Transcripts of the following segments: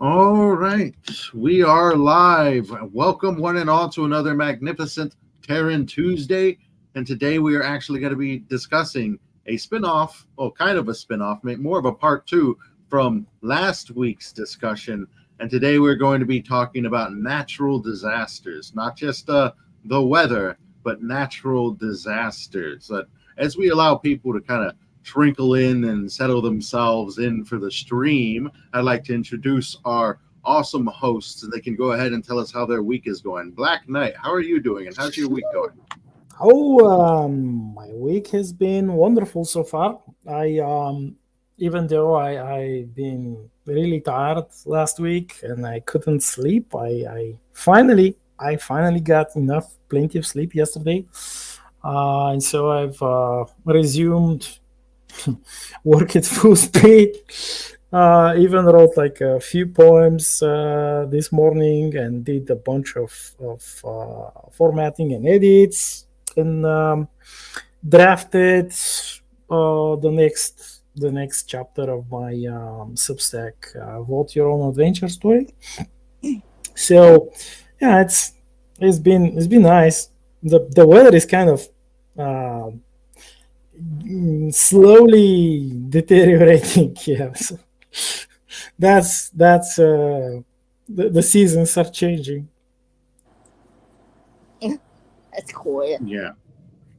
All right, we are live. Welcome, one and all, to another magnificent Terran Tuesday. And today we are actually going to be discussing a spin-off, well, kind of a spin-off, more of a part two from last week's discussion. And today we're going to be talking about natural disasters, not just the weather, but natural disasters. As we allow people to kind of trickle in and settle themselves in for the stream, I'd like to introduce our awesome hosts, and they can go ahead and tell us how their week is going. Black Knight, how are you doing, and how's your week going? My week has been wonderful so far. Even though I've been really tired last week and I couldn't sleep, I finally got plenty of sleep yesterday, and so I've resumed work at full speed. Even wrote like a few poems this morning and did a bunch of formatting and edits and drafted the next chapter of my Substack Vote Your Own Adventure story. So yeah, it's been nice. The weather is kind of uh, slowly deteriorating. Yeah, so that's the seasons are changing. That's cool. Yeah,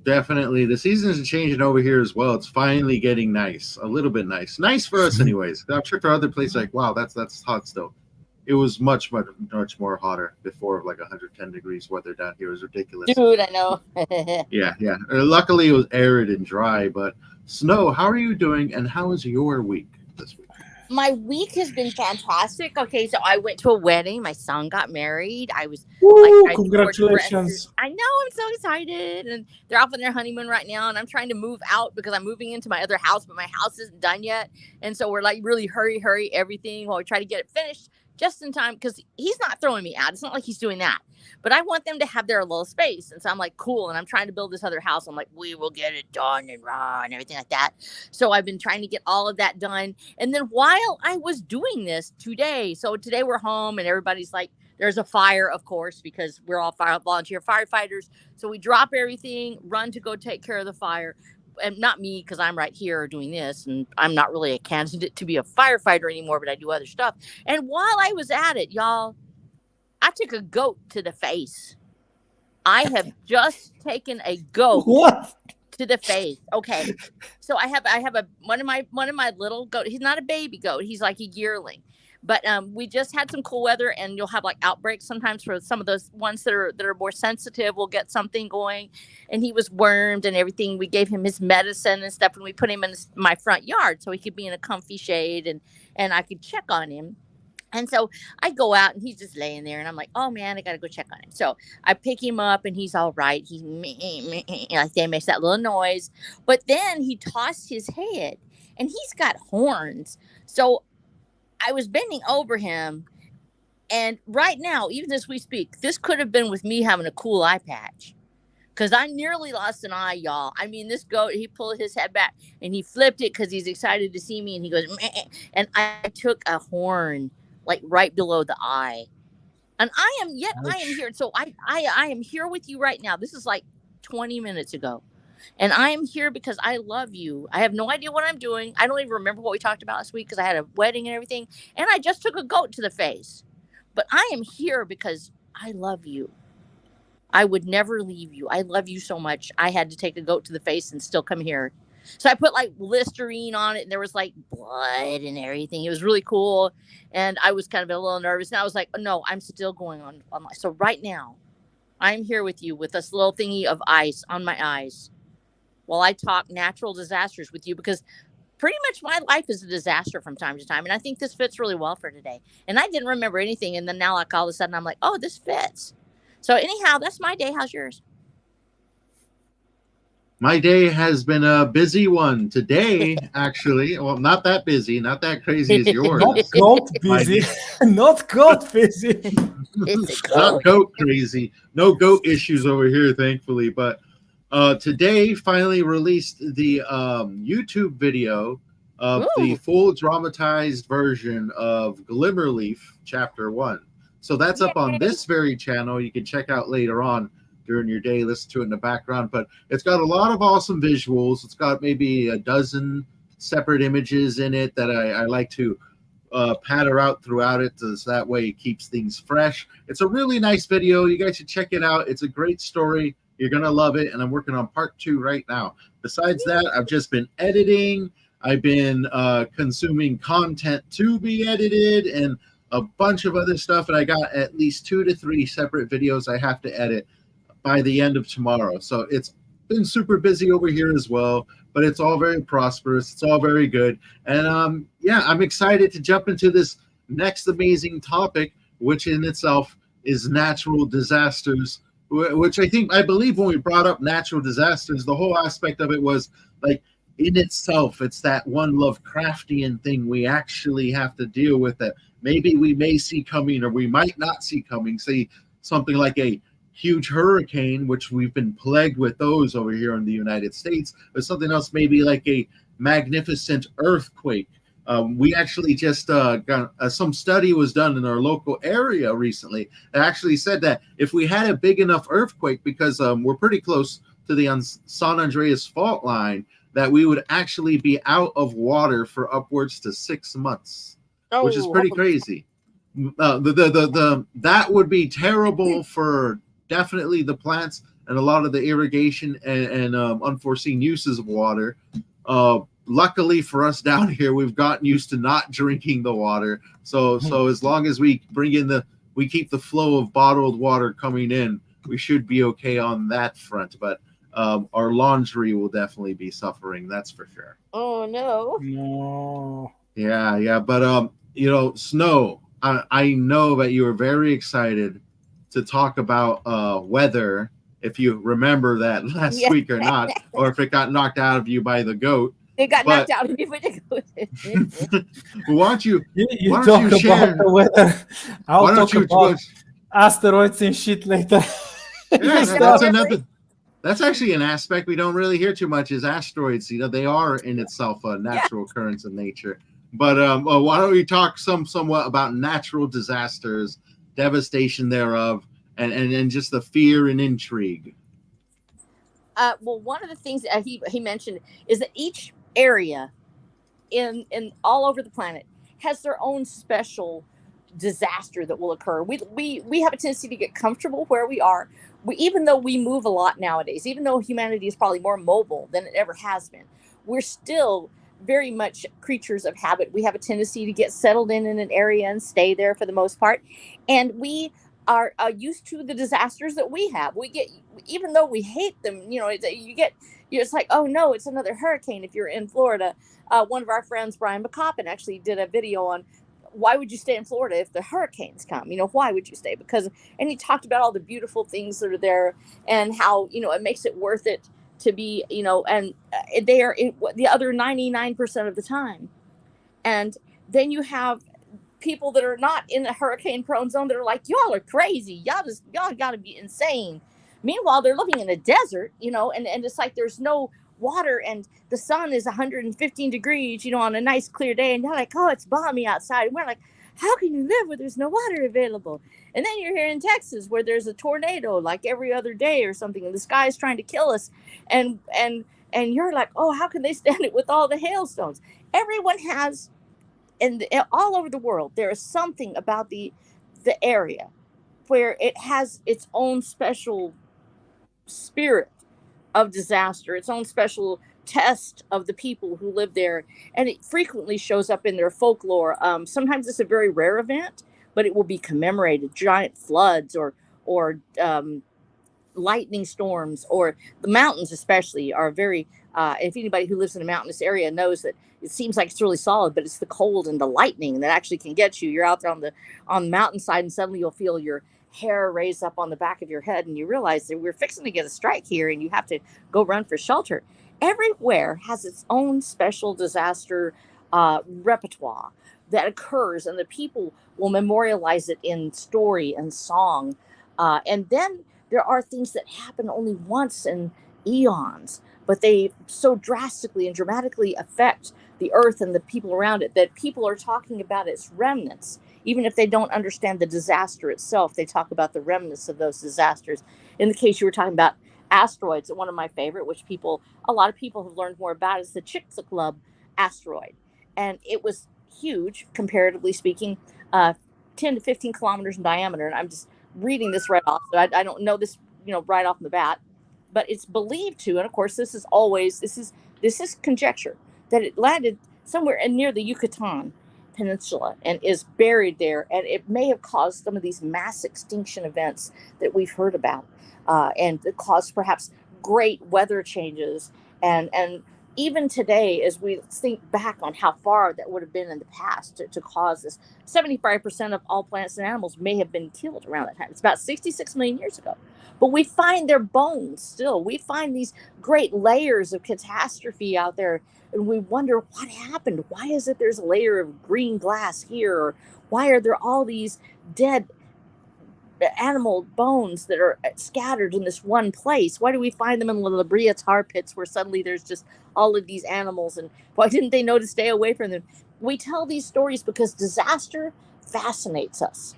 definitely. The seasons are changing over here as well. It's finally getting nice, a little bit nice. Nice for us, anyways. I'm sure for other places, like, wow, that's hot still. It was much more hotter before, like 110 degrees weather down here. It was ridiculous. Dude, I know. Yeah. Luckily, it was arid and dry. But Snow, how are you doing? And how was your week this week? My week has been fantastic. Okay, so I went to a wedding. My son got married. I was like, Woo! I wore dresses. Congratulations. I know, I'm so excited. And they're off on their honeymoon right now. And I'm trying to move out because I'm moving into my other house, but my house isn't done yet. And so we're like, really hurry everything while we try to get it finished just in time because he's not throwing me out. It's not like he's doing that. But I want them to have their little space. And so I'm like, cool. And I'm trying to build this other house. I'm like, we will get it done and raw and everything like that. So I've been trying to get all of that done. And then while I was doing this today, so today we're home and everybody's like, there's a fire, of course, because we're all volunteer firefighters. So we drop everything, run to go take care of the fire. And not me, because I'm right here doing this, and I'm not really a candidate to be a firefighter anymore, but I do other stuff. And while I was at it, y'all, I took a goat to the face. I have just taken a goat What? to the face. Okay. So I have a one of my little goat. He's not a baby goat. He's like a yearling. But we just had some cool weather, and you'll have like outbreaks sometimes for some of those ones that are more sensitive. We'll get something going, and he was wormed and everything. We gave him his medicine and stuff, and we put him in my front yard so he could be in a comfy shade, and I could check on him. And so I go out and he's just laying there, and I'm like, oh man, I gotta go check on him. So I pick him up and he's all right. He's like they makes that little noise, but then he tossed his head, and he's got horns. So I was bending over him, and right now, even as we speak, this could have been with me having a cool eye patch. Cause I nearly lost an eye, y'all. I mean, this goat, he pulled his head back and he flipped it because he's excited to see me, and he goes, meh, and I took a horn like right below the eye. And I am Ouch. here. So I am here with you right now. This is like 20 minutes ago. And I am here because I love you. I have no idea what I'm doing. I don't even remember what we talked about last week because I had a wedding and everything. And I just took a goat to the face. But I am here because I love you. I would never leave you. I love you so much. I had to take a goat to the face and still come here. So I put like Listerine on it, and there was like blood and everything. It was really cool. And I was kind of a little nervous. And I was like, oh, no, I'm still going on my. So right now, I'm here with you with this little thingy of ice on my eyes while I talk natural disasters with you, because pretty much my life is a disaster from time to time. And I think this fits really well for today. And I didn't remember anything. And then now, like, all of a sudden, I'm like, oh, this fits. So anyhow, that's my day. How's yours? My day has been a busy one today, actually. Well, not that busy, not that crazy as Not yours. goat My busy. Not goat busy. It's a not goat. goat crazy. No goat issues over here, thankfully. But today finally released the YouTube video of the Ooh. full dramatized version of Glimmerleaf Chapter 1. So that's up on Yay. this very channel. You can check out later on during your day, listen to it in the background. But it's got a lot of awesome visuals. It's got maybe a dozen separate images in it that I like to patter out throughout it, so that way it keeps things fresh. It's a really nice video. You guys should check it out. It's a great story. You're going to love it. And I'm working on part 2 right now. Besides that, I've just been editing. I've been consuming content to be edited and a bunch of other stuff. And I got at least 2 to 3 separate videos I have to edit by the end of tomorrow. So it's been super busy over here as well, but it's all very prosperous. It's all very good. And yeah, I'm excited to jump into this next amazing topic, which in itself is natural disasters, which I believe when we brought up natural disasters, the whole aspect of it was like in itself, it's that one Lovecraftian thing we actually have to deal with that maybe we may see coming or we might not see coming. Say something like a huge hurricane, which we've been plagued with those over here in the United States, or something else maybe like a magnificent earthquake. We actually just got some study was done in our local area recently. It actually said that if we had a big enough earthquake, because we're pretty close to the San Andreas fault line, that we would actually be out of water for upwards to 6 months, which is pretty crazy. That would be terrible for definitely the plants and a lot of the irrigation and unforeseen uses of water. Luckily for us down here, we've gotten used to not drinking the water. So as long as we keep the flow of bottled water coming in, we should be okay on that front. But our laundry will definitely be suffering. That's for sure. Oh no. No. Yeah. But Snow, I know that you are very excited to talk about weather, if you remember that last week or not, or if it got knocked out of you by the goat. It got knocked out of me by the goat. Why don't you talk about share the weather? I'll why don't talk you about asteroids and shit later. That's actually an aspect we don't really hear too much is asteroids. They are in itself a natural occurrence of nature. But why don't we talk somewhat about natural disasters, devastation thereof, and just the fear and intrigue. Well, one of the things that he mentioned is that each area in all over the planet has their own special disaster that will occur. We have a tendency to get comfortable where we are. Even though we move a lot nowadays, even though humanity is probably more mobile than it ever has been, we're still very much creatures of habit. We have a tendency to get settled in an area and stay there for the most part. And we are used to the disasters that we have. We get, even though we hate them, it's like, oh no, it's another hurricane. If you're in Florida, one of our friends, Brian McCoppin, actually did a video on why would you stay in Florida if the hurricanes come? Why would you stay? And he talked about all the beautiful things that are there and how, it makes it worth it to be, and they are the other 99% of the time. And then you have people that are not in the hurricane prone zone that are like, y'all are crazy. Y'all got to be insane. Meanwhile, they're living in a desert, and it's like there's no water and the sun is 115 degrees, on a nice clear day. And they're like, oh, it's balmy outside. And we're like, how can you live where there's no water available? And then you're here in Texas where there's a tornado like every other day or something, and the sky is trying to kill us. And you're like, oh, how can they stand it with all the hailstones? Everyone has, and all over the world, there is something about the area where it has its own special spirit of disaster, its own special test of the people who live there, and it frequently shows up in their folklore. Sometimes it's a very rare event, but it will be commemorated. Giant floods or lightning storms, or the mountains especially are very if anybody who lives in a mountainous area knows that it seems like it's really solid, but it's the cold and the lightning that actually can get you. You're out there on the mountainside, and suddenly you'll feel your hair raise up on the back of your head, and you realize that we're fixing to get a strike here, and you have to go run for shelter. Everywhere has its own special disaster repertoire that occurs, and the people will memorialize it in story and song. And then there are things that happen only once in eons, but they so drastically and dramatically affect the Earth and the people around it, that people are talking about its remnants. Even if they don't understand the disaster itself, they talk about the remnants of those disasters. In the case you were talking about asteroids, one of my favorite, which a lot of people have learned more about, is the Chicxulub asteroid. And it was huge, comparatively speaking, 10 to 15 kilometers in diameter. And I'm just reading this right off, so I don't know this, right off the bat, but it's believed to, and of course, this is conjecture, that it landed somewhere near the Yucatan Peninsula and is buried there, and it may have caused some of these mass extinction events that we've heard about, and it caused perhaps great weather changes, and even today, as we think back on how far that would have been in the past to cause this, 75% of all plants and animals may have been killed around that time. It's about 66 million years ago. But we find their bones still. We find these great layers of catastrophe out there, and we wonder what happened. Why is it there's a layer of green glass here? Or why are there all these dead animal bones that are scattered in this one place? Why do we find them in the La Brea tar pits, where suddenly there's just all of these animals, and why didn't they know to stay away from them? We tell these stories because disaster fascinates us.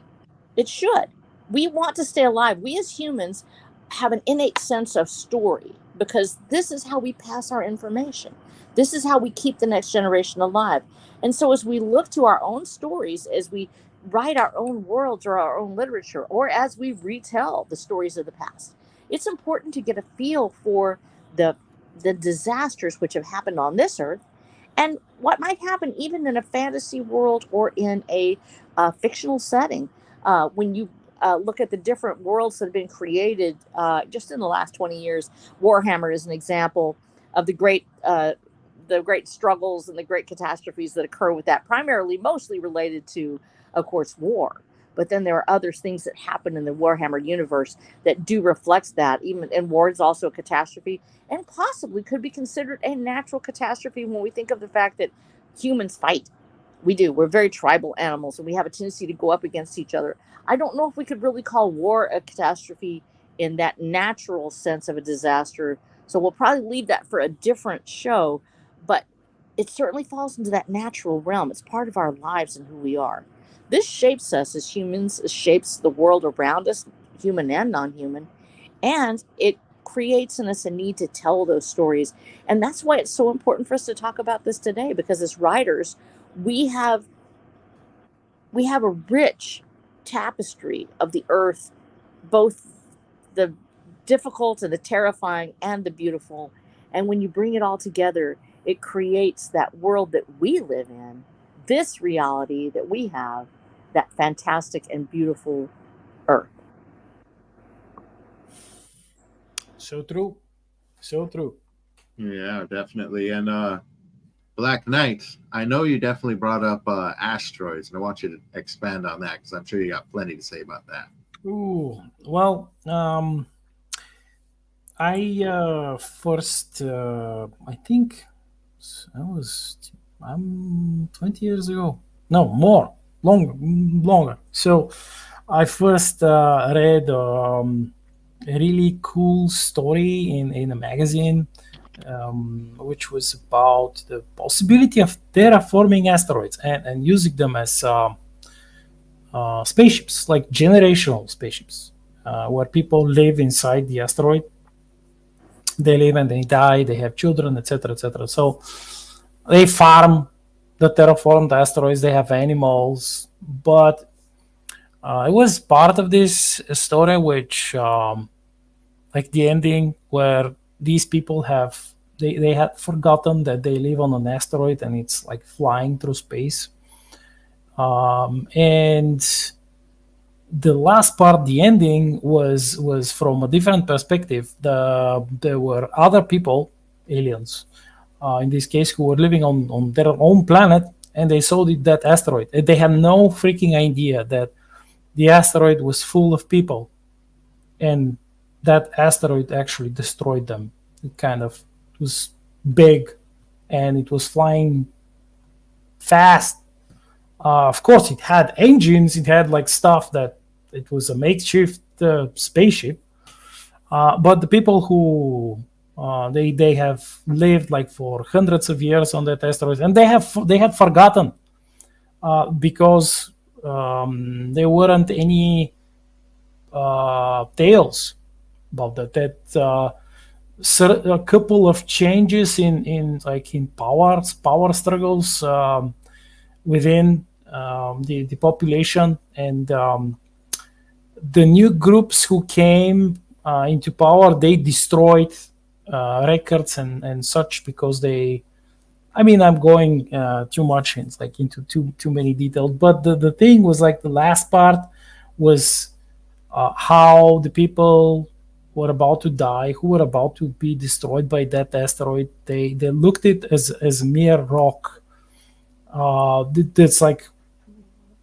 It should. We want to stay alive. We as humans have an innate sense of story, because this is how we pass our information. This is how we keep the next generation alive. And so as we look to our own stories, as we write our own worlds or our own literature, or as we retell the stories of the past, it's important to get a feel for the disasters which have happened on this earth, and what might happen even in a fantasy world or in a fictional setting. When you look at the different worlds that have been created just in the last 20 years, Warhammer is an example of the great struggles and the great catastrophes that occur with that, primarily, mostly related to, of course, war. But then there are other things that happen in the Warhammer universe that do reflect that. Even, and war is also a catastrophe, and possibly could be considered a natural catastrophe when we think of the fact that humans fight. We do. We're very tribal animals, and we have a tendency to go up against each other. I don't know if we could really call war a catastrophe in that natural sense of a disaster. So we'll probably leave that for a different show, but it certainly falls into that natural realm. It's part of our lives and who we are. This shapes us as humans, it shapes the world around us, human and non-human, and it creates in us a need to tell those stories. And that's why it's so important for us to talk about this today, because as writers, we have a rich tapestry of the earth, both the difficult and the terrifying and the beautiful. And when you bring it all together, it creates that world that we live in, this reality that we have, that fantastic and beautiful earth. So true. So true. Yeah, definitely. And Black Knight, I know you definitely brought up asteroids, and I want you to expand on that, because I'm sure you got plenty to say about that. Ooh, well, I first, I think I'm 20 years ago. No, more, longer. So I first read a really cool story in a magazine, which was about the possibility of terraforming asteroids and using them as spaceships, like generational spaceships, where people live inside the asteroid. They live and they die, they have children, etc., etc. So they farm the terraformed asteroids, they have animals, but it was part of this story which, like the ending, where these people they had forgotten that they live on an asteroid and it's like flying through space. And the last part, the ending, was from a different perspective. There were other people, aliens, in this case, who were living on their own planet, and they saw that asteroid. They had no freaking idea that the asteroid was full of people, and that asteroid actually destroyed them. It kind of was big, and it was flying fast. Of course, it had engines. It had like stuff that it was a makeshift spaceship. But the people who They have lived like for hundreds of years on that asteroid, and they had forgotten because there weren't any tales about that. A couple of changes in power struggles within the population, and the new groups who came into power, they destroyed records and such, because they, I mean, I'm going too much into too many details, but the thing was like the last part was how the people were about to die, who were about to be destroyed by that asteroid. They looked at it as mere rock. That's like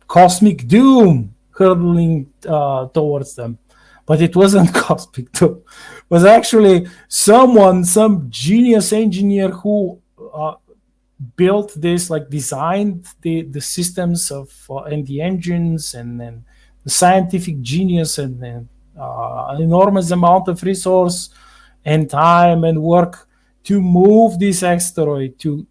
cosmic doom hurtling towards them. But it wasn't cosmic doom. It was actually some genius engineer who built this, like designed the systems of and the engines, and then the scientific genius, and then an enormous amount of resource and time and work to move this asteroid, to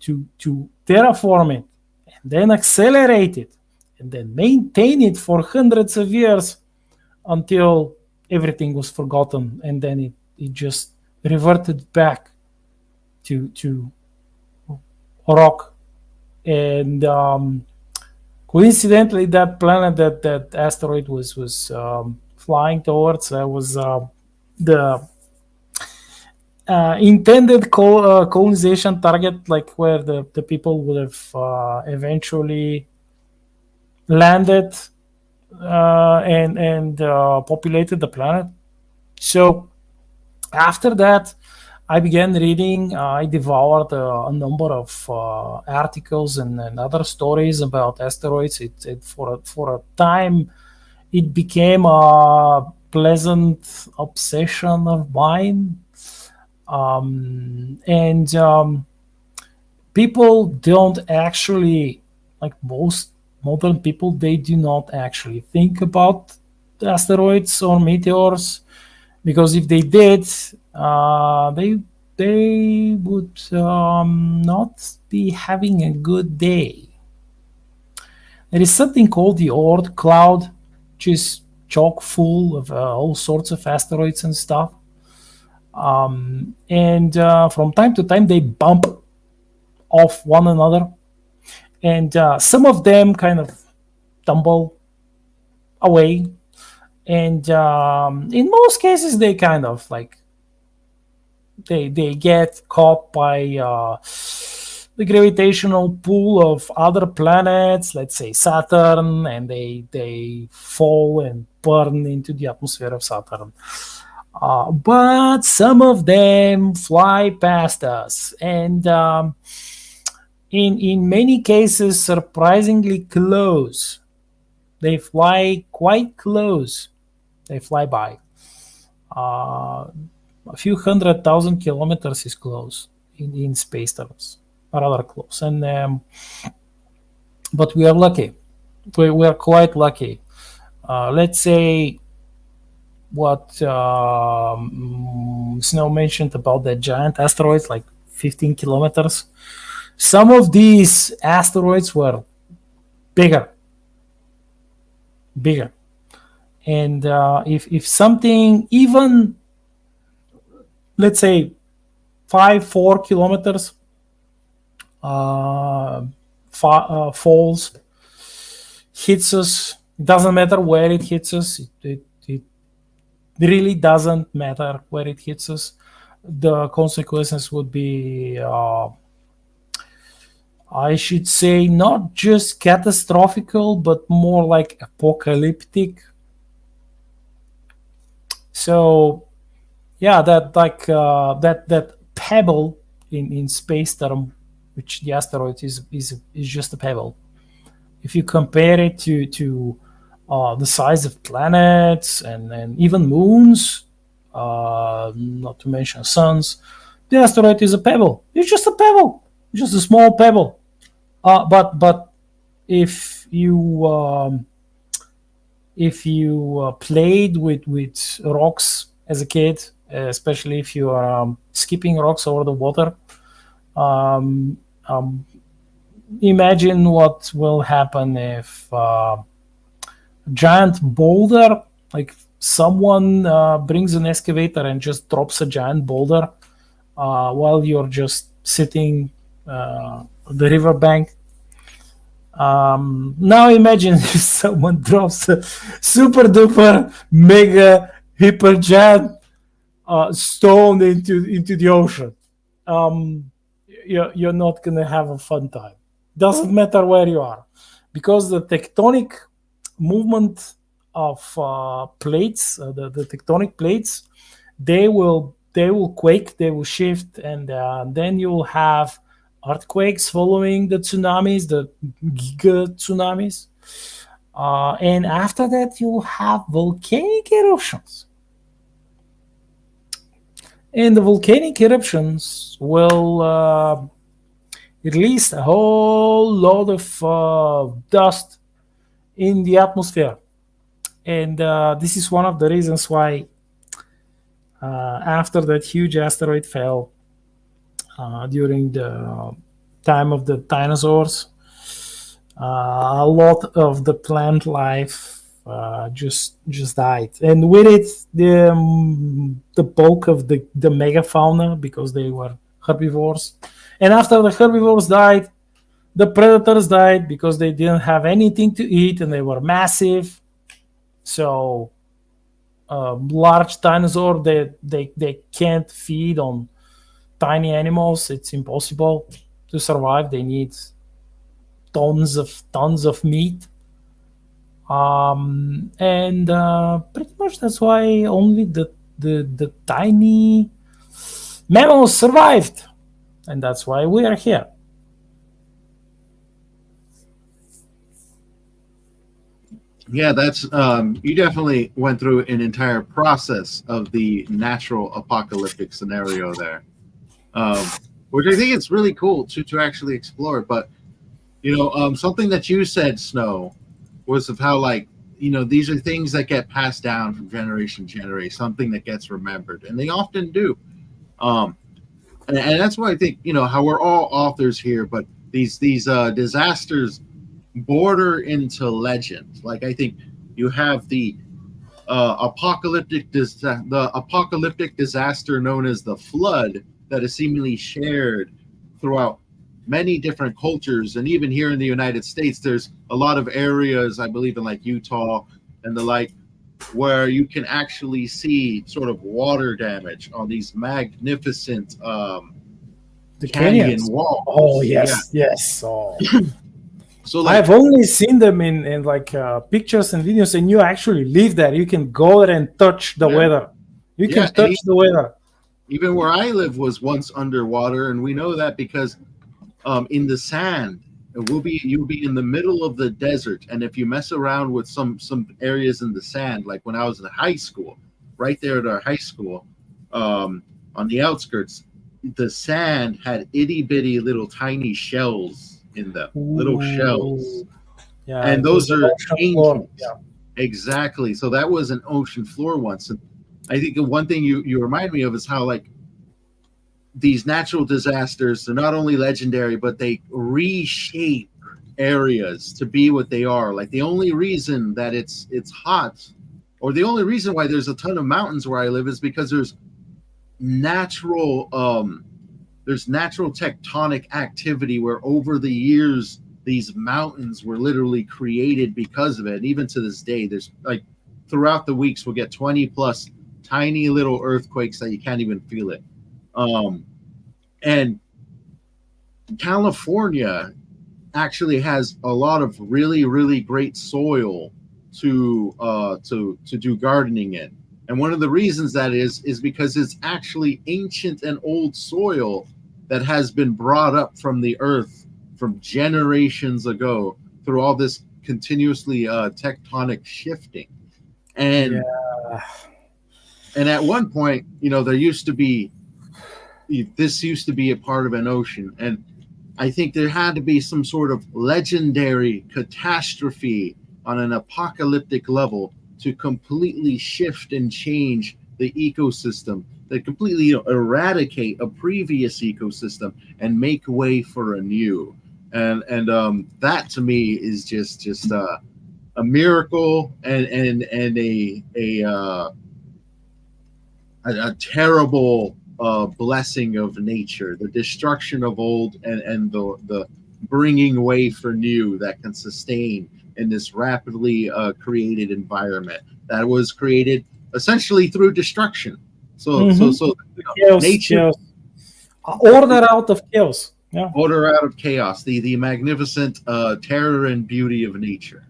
terraform it, and then accelerate it, and then maintain it for hundreds of years until everything was forgotten, and then it just reverted back to rock. And coincidentally, that planet that asteroid was flying towards was the intended colonization target, like where the people would have eventually landed and populated the planet. So after that, I began reading. I devoured a number of articles and other stories about asteroids. For a time, it became a pleasant obsession of mine. And people don't actually, like most modern people, they do not actually think about asteroids or meteors, because if they did, they would not be having a good day. There is something called the Oort cloud, which is chock full of all sorts of asteroids and stuff. And from time to time, they bump off one another, and some of them kind of tumble away, and in most cases, they kind of like they get caught by the gravitational pull of other planets, let's say Saturn, and they fall and burn into the atmosphere of Saturn. But some of them fly past us, and in many cases, surprisingly close. They fly quite close. They fly by. A few 100,000 kilometers is close in space terms, rather close. And but we are lucky. We are quite lucky. Let's say what Snow mentioned about the giant asteroids, like 15 kilometers. Some of these asteroids were bigger. And if something even, let's say, 4 kilometers falls, hits us, it doesn't matter where it hits us. It really doesn't matter where it hits us. The consequences would be, I should say, not just catastrophical, but more like apocalyptic. So, yeah, that pebble in space term, which the asteroid is just a pebble. If you compare it to the size of planets and even moons, not to mention suns, the asteroid is a pebble. It's just a pebble, just a small pebble. But if you played with rocks as a kid, especially if you are skipping rocks over the water. Um, um, Imagine what will happen if giant boulder, like someone brings an excavator and just drops a giant boulder while you're just sitting on the riverbank. Now imagine if someone drops a super duper mega hyper giant stone into the ocean. Um, you're not gonna have a fun time. Doesn't matter where you are, because the tectonic movement of plates, the tectonic plates, they will quake, they will shift, and then you will have earthquakes following the tsunamis, the giga tsunamis, and after that you will have volcanic eruptions. And the volcanic eruptions will release a whole lot of dust in the atmosphere. And this is one of the reasons why, after that huge asteroid fell during the time of the dinosaurs, a lot of the plant life just died, and with it the bulk of the megafauna, because they were herbivores. And after the herbivores died, the predators died because they didn't have anything to eat and they were massive. So large dinosaur, they can't feed on tiny animals. It's impossible to survive. They need tons of meat. And pretty much that's why only the tiny mammals survived, and that's why we are here. Yeah, that's you definitely went through an entire process of the natural apocalyptic scenario there, um, which I think it's really cool to actually explore. But something that you said, Snow, was of how, like, these are things that get passed down from generation to generation, something that gets remembered, and they often do. Um, and that's why I think how we're all authors here, but these disasters border into legend. Like, I think you have the apocalyptic disaster known as the flood that is seemingly shared throughout many different cultures, and even here in the United States, there's a lot of areas, I believe, in like Utah and the like, where you can actually see sort of water damage on these magnificent The canyon canyons. walls. Oh yes, yes. Oh. So like, I've only seen them in like pictures and videos, and you actually live there. You can go there and touch the weather. You can touch the weather. Even where I live was once underwater, and we know that because in the sand, you'll be in the middle of the desert, and if you mess around with some areas in the sand, like when I was in high school, right there at our high school, on the outskirts, the sand had itty bitty little tiny shells in them, little shells, Yeah, and those are ancient. Yeah. Exactly. So that was an ocean floor once, and I think the one thing you remind me of is how, like, these natural disasters, they're not only legendary, but they reshape areas to be what they are. Like, the only reason that it's hot, or the only reason why there's a ton of mountains where I live, is because natural there's natural tectonic activity where over the years these mountains were literally created because of it. And even to this day, there's, like, throughout the weeks we'll get 20 plus tiny little earthquakes that you can't even feel it. And California actually has a lot of really, really great soil to do gardening in. And one of the reasons that is because it's actually ancient and old soil that has been brought up from the earth from generations ago through all this continuously tectonic shifting. And at one point, there used to be a part of an ocean, and I think there had to be some sort of legendary catastrophe on an apocalyptic level to completely shift and change the ecosystem, that completely eradicate a previous ecosystem and make way for a new. And that to me is just a miracle and a terrible blessing of nature, the destruction of old and the bringing way for new that can sustain in this rapidly created environment that was created essentially through destruction. So Chaos, nature, chaos. Order out of chaos. Yeah. order out of chaos, the magnificent terror and beauty of nature.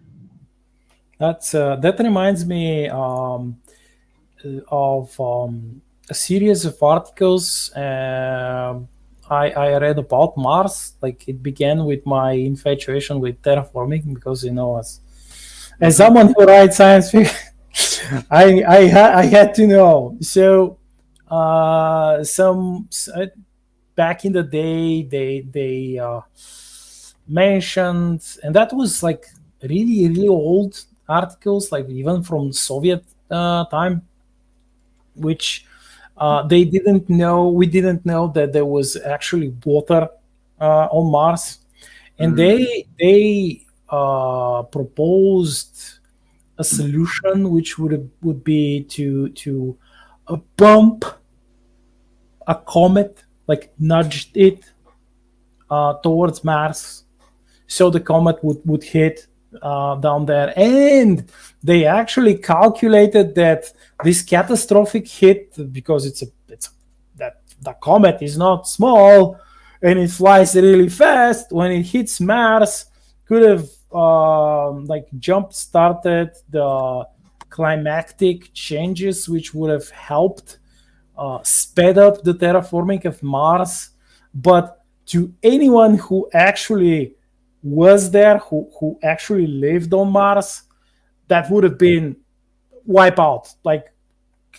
That reminds me of a series of articles I read about Mars. Like it began with my infatuation with terraforming because as someone who writes science fiction, I had to know. So back in the day they mentioned, and that was like really old articles, like even from Soviet time, which they didn't know. We didn't know that there was actually water on Mars, and they proposed a solution which would be to bump a comet, like nudged it towards Mars, so the comet would hit down there. And they actually calculated that this catastrophic hit, because it's that the comet is not small and it flies really fast, when it hits Mars, could have like jump started the climatic changes, which would have helped sped up the terraforming of Mars. But to anyone who actually was there, who actually lived on Mars, that would have been wipeout, like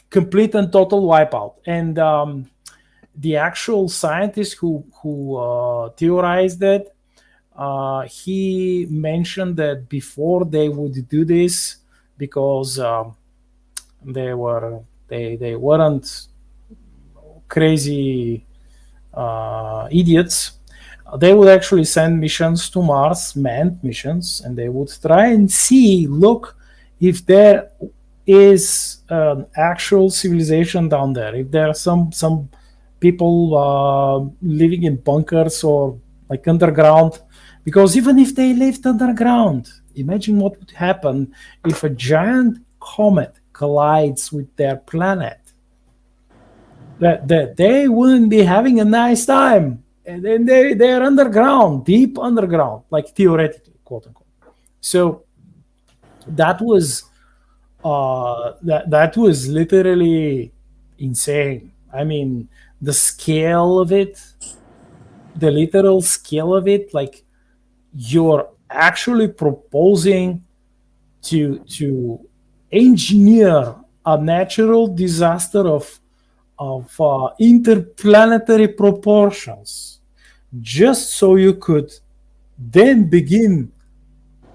complete and total wipeout. And the actual scientist who theorized it, he mentioned that before they would do this, because they weren't crazy idiots, they would actually send missions to Mars, manned missions, and they would try and look if there is an actual civilization down there, if there are some people living in bunkers or like underground. Because even if they lived underground, imagine what would happen if a giant comet collides with their planet. That they wouldn't be having a nice time. And then they're underground, deep underground, like theoretically, quote unquote. So that was that was literally insane. I mean, the scale of it, the literal scale of it, like you're actually proposing to engineer a natural disaster of interplanetary proportions, just so you could then begin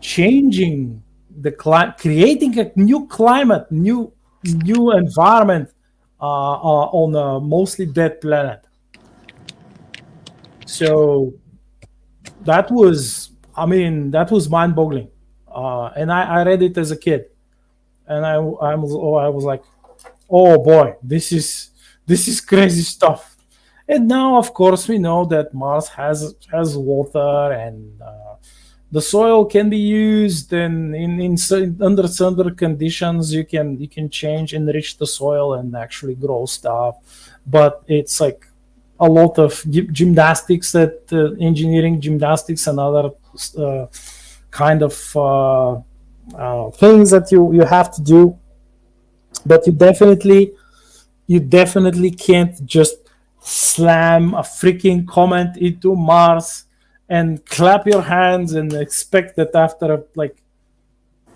changing the climate, creating a new climate, new environment on a mostly dead planet. So that was, that was mind-boggling, and I read it as a kid, and I was like, oh boy, this is crazy stuff. And now, of course, we know that Mars has water, and the soil can be used, and under certain conditions you can change, enrich the soil, and actually grow stuff. But it's like a lot of gymnastics, that engineering gymnastics and other kind of things that you have to do. But you definitely can't just slam a freaking comet into Mars and clap your hands and expect that after like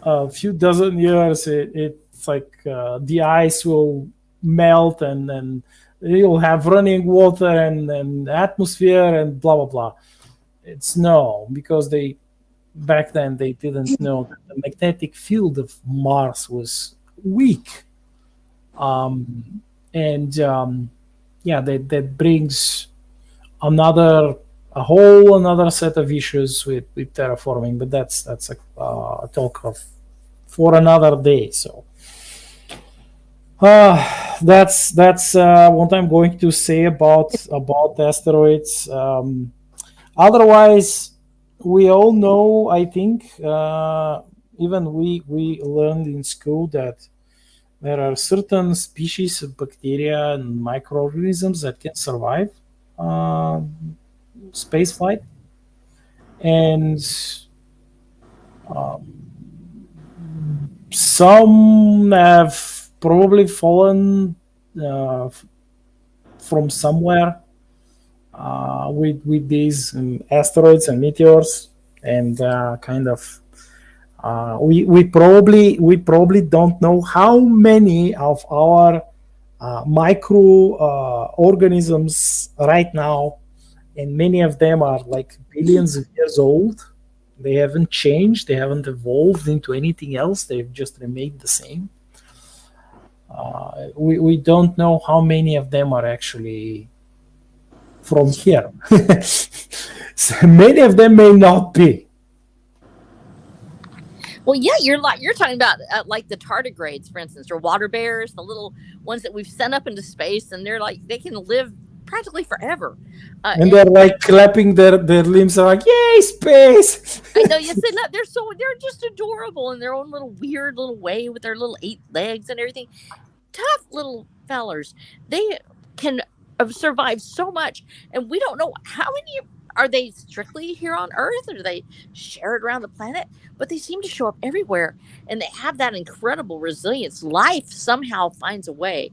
a few dozen years it's like the ice will melt, and then you'll have running water and atmosphere and blah blah blah. It's no, because back then they didn't know that the magnetic field of Mars was weak. And yeah, that brings a whole another set of issues with terraforming. But that's a talk of for another day. So that's what I'm going to say about asteroids. Otherwise, we all know, I think, even we learned in school that there are certain species of bacteria and microorganisms that can survive uh, space flight, and some have probably fallen uh, from somewhere with these asteroids and meteors, and kind of we probably don't know how many of our micro organisms right now, and many of them are like billions of years old. They haven't changed, they haven't evolved into anything else, they've just remained the same. We don't know how many of them are actually from here. So many of them may not be. Well, yeah, you're talking about like the tardigrades, for instance, or water bears, the little ones that we've sent up into space, and they can live practically forever. And they're And like clapping their limbs, are like, yay, space! I know, yes, they're just adorable in their own little weird little way with their little 8 legs and everything. Tough little fellers. They can survive so much, and we don't know how many are they strictly here on Earth, or do they share it around the planet? But they seem to show up everywhere, and they have that incredible resilience. Life somehow finds a way,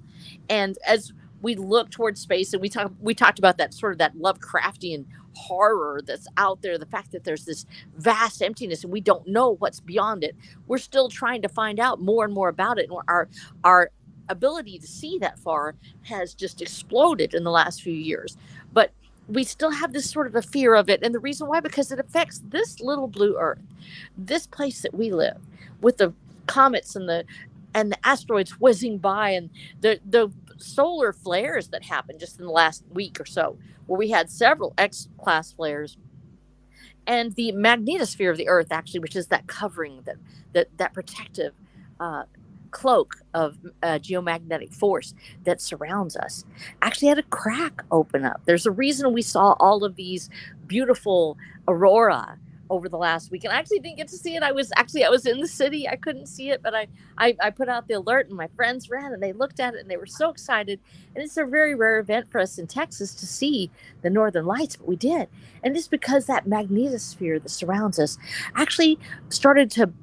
and as we look towards space, and we talked about that sort of that Lovecraftian horror that's out there, the fact that there's this vast emptiness and we don't know what's beyond it. We're still trying to find out more and more about it, and our ability to see that far has just exploded in the last few years. But we still have this sort of a fear of it. And the reason why, because it affects this little blue earth, this place that we live, with the comets and the asteroids whizzing by, and the solar flares that happened just in the last week or so, where we had several X class flares, and the magnetosphere of the earth, actually, which is that covering, that protective uh, cloak of geomagnetic force that surrounds us, actually had a crack open up. There's a reason we saw all of these beautiful aurora over the last week, and I actually didn't get to see it. I was in the city, I couldn't see it, but I put out the alert, and my friends ran and they looked at it and they were so excited. And it's a very rare event for us in Texas to see the northern lights, but we did. And it's because that magnetosphere that surrounds us actually started to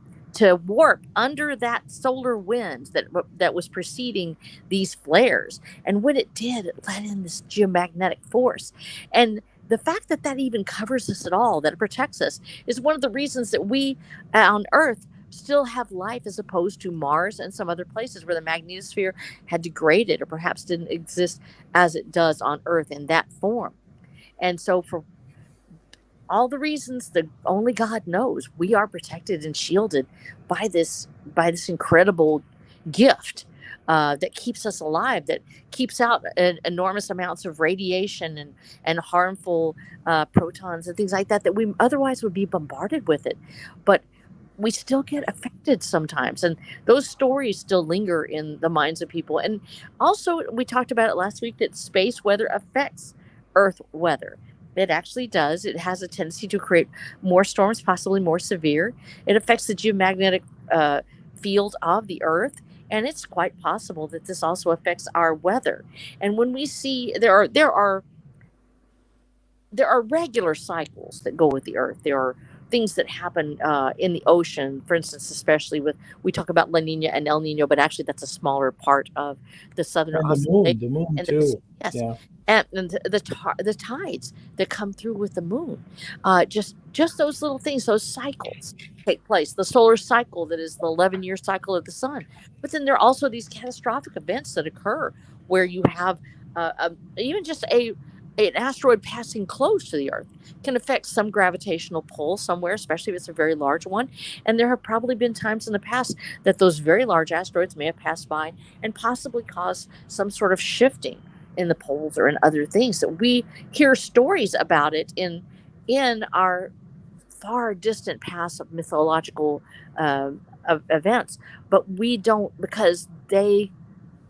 warp under that solar wind that was preceding these flares. And when it did, it let in this geomagnetic force. And the fact that that even covers us at all, that it protects us, is one of the reasons that we on Earth still have life, as opposed to Mars and some other places where the magnetosphere had degraded or perhaps didn't exist as it does on Earth in that form. And so, for all the reasons that only God knows, we are protected and shielded by this incredible gift that keeps us alive, that keeps out enormous amounts of radiation and harmful protons and things like that we otherwise would be bombarded with it. But we still get affected sometimes, and those stories still linger in the minds of people. And also, we talked about it last week, that space weather affects Earth weather. It actually does. It has a tendency to create more storms, possibly more severe. It affects the geomagnetic field of the Earth, and it's quite possible that this also affects our weather. And when we see there are regular cycles that go with the Earth. There are things that happen in the ocean, for instance, especially with, we talk about La Nina and El Nino, but actually that's a smaller part of the southern And oscillation. the moon And too. yes, Yeah. and the tides that come through with the moon, just those little things, those cycles take place. The solar cycle, that is the 11-year cycle of the sun. But then there are also these catastrophic events that occur where you have even just an asteroid passing close to the Earth can affect some gravitational pull somewhere, especially if it's a very large one. And there have probably been times in the past that those very large asteroids may have passed by and possibly caused some sort of shifting in the poles or in other things. That we hear stories about it in our far distant past of mythological of events, but we don't, because they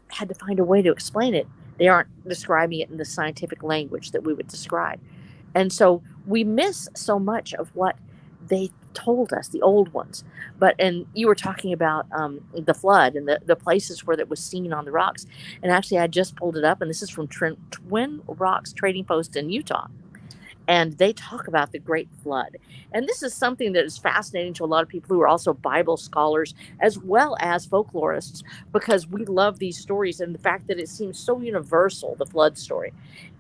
had to find a way to explain it. They aren't describing it in the scientific language that we would describe. And so we miss so much of what they told us, the old ones. But, and you were talking about the flood and the places where that was seen on the rocks. And actually, I just pulled it up, and this is from Twin Rocks Trading Post in Utah. And they talk about the Great Flood. And this is something that is fascinating to a lot of people who are also Bible scholars as well as folklorists, because we love these stories and the fact that it seems so universal, the flood story.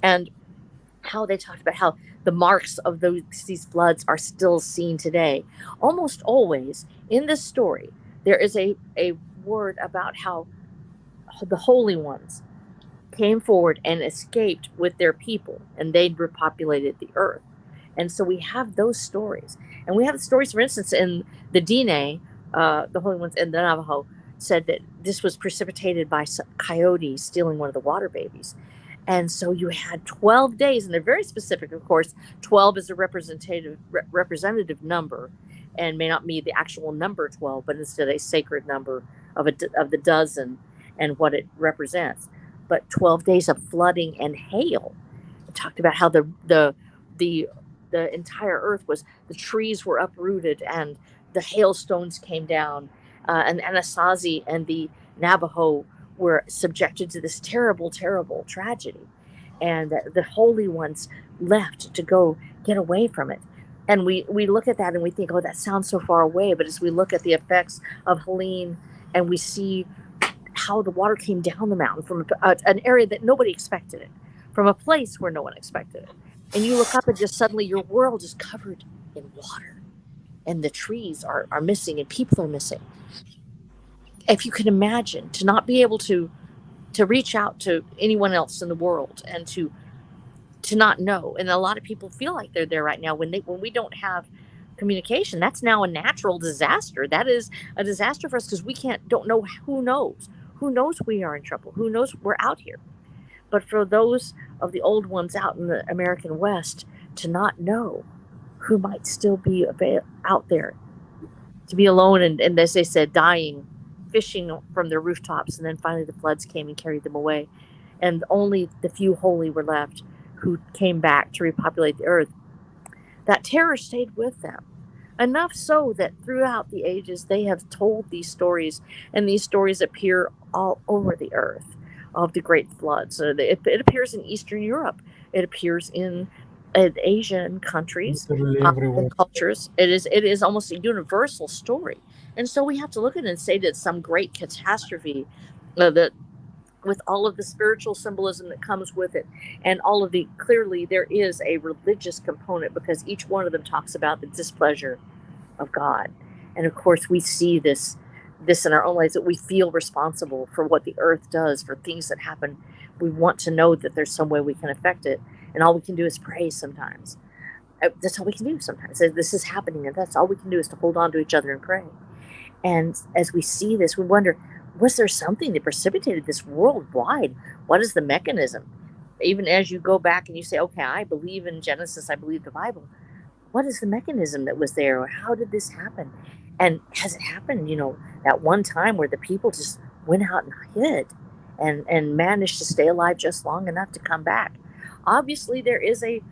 And how they talked about how the marks of these floods are still seen today. Almost always in this story, there is a word about how the holy ones came forward and escaped with their people, and they'd repopulated the earth. And so we have those stories. And we have stories, for instance, in the Diné, the Holy Ones in the Navajo, said that this was precipitated by coyotes stealing one of the water babies. And so you had 12 days, and they're very specific, of course. 12 is a representative number and may not be the actual number 12, but instead a sacred number of the dozen and what it represents. But 12 days of flooding and hail. It talked about how the entire earth was, the trees were uprooted and the hailstones came down, and Anasazi and the Navajo were subjected to this terrible, terrible tragedy. And the holy ones left to go get away from it. And we look at that and we think, oh, that sounds so far away. But as we look at the effects of Helene and we see how the water came down the mountain from an area that nobody expected it, from a place where no one expected it. And you look up and just suddenly your world is covered in water. And the trees are missing and people are missing. If you can imagine to not be able to reach out to anyone else in the world and to not know. And a lot of people feel like they're there right now when we don't have communication. That's now a natural disaster. That is a disaster for us because we don't know who knows we are in trouble, who knows we're out here. But for those of the old ones out in the American West to not know who might still be out there, to be alone and as they said, dying, fishing from their rooftops, and then finally the floods came and carried them away. And only the few holy were left who came back to repopulate the earth. That terror stayed with them. Enough so that throughout the ages they have told these stories, and these stories appear all over the earth of the great floods. So it appears in Eastern Europe. It appears in Asian countries and cultures. It is almost a universal story. And so we have to look at it and say that some great catastrophe that with all of the spiritual symbolism that comes with it, and all of clearly there is a religious component because each one of them talks about the displeasure of God. And of course we see this in our own lives, that we feel responsible for what the earth does, for things that happen. We want to know that there's some way we can affect it, and all we can do is pray sometimes. That's all we can do sometimes. This is happening, and that's all we can do is to hold on to each other and pray. And as we see this, we wonder, was there something that precipitated this worldwide? What is the mechanism? Even as you go back and you say, okay, I believe in Genesis, I believe the Bible. What is the mechanism that was there? Or how did this happen? And has it happened, at one time where the people just went out and hid and managed to stay alive just long enough to come back? Obviously, there is a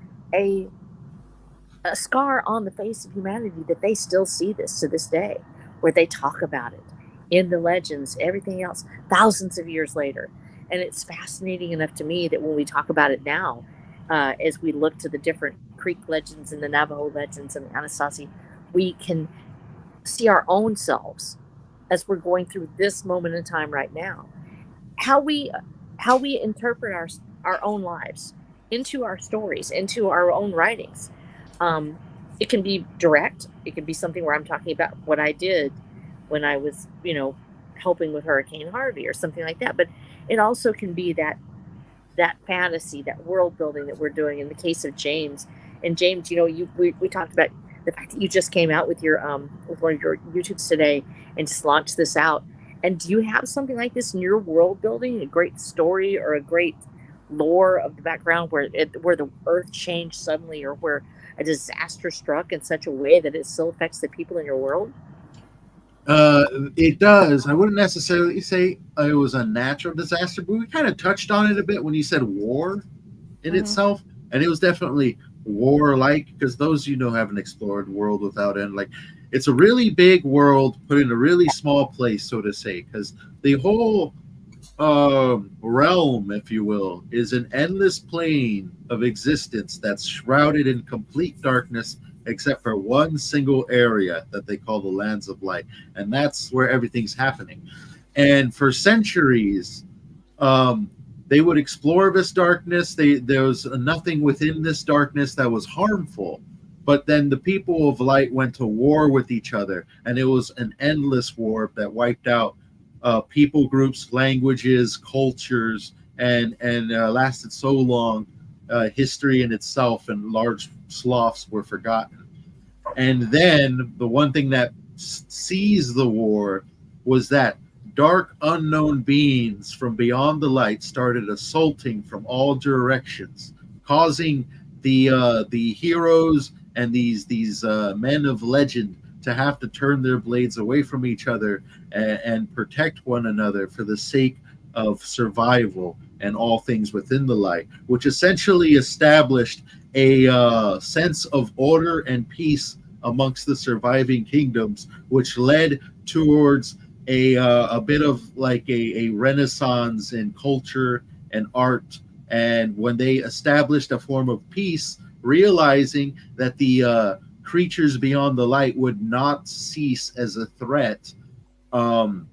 scar on the face of humanity that they still see this to this day, where they talk about it in the legends, everything else, thousands of years later. And it's fascinating enough to me that when we talk about it now, as we look to the different Creek legends and the Navajo legends and the Anasazi, we can see our own selves as we're going through this moment in time right now. How we interpret our own lives into our stories, into our own writings. It can be direct. It can be something where I'm talking about what I did when I was, helping with Hurricane Harvey or something like that. But it also can be that that fantasy, that world building that we're doing. In the case of James, and James, we talked about the fact that you just came out with one of your YouTubes today and just launched this out. And do you have something like this in your world building, a great story or a great lore of the background where the earth changed suddenly, or where a disaster struck in such a way that it still affects the people in your world? Uh, it does. I wouldn't necessarily say it was a natural disaster, but we kind of touched on it a bit when you said war in Mm-hmm. itself, and it was definitely war-like because those haven't explored World Without End. Like, it's a really big world put in a really small place, so to say, because the whole realm, if you will, is an endless plane of existence that's shrouded in complete darkness, except for one single area that they call the Lands of Light, and that's where everything's happening. And for centuries, um, they would explore this darkness. There was nothing within this darkness that was harmful. But then the people of light went to war with each other, and it was an endless war that wiped out people groups, languages, cultures, and lasted so long. History in itself and large sloughs were forgotten. And then the one thing that seized the war was that dark unknown beings from beyond the light started assaulting from all directions, causing the heroes and these men of legend to have to turn their blades away from each other and protect one another for the sake of survival and all things within the light, which essentially established a sense of order and peace amongst the surviving kingdoms, which led towards a bit of like a renaissance in culture and art. And when they established a form of peace, realizing that the creatures beyond the light would not cease as a threat, um,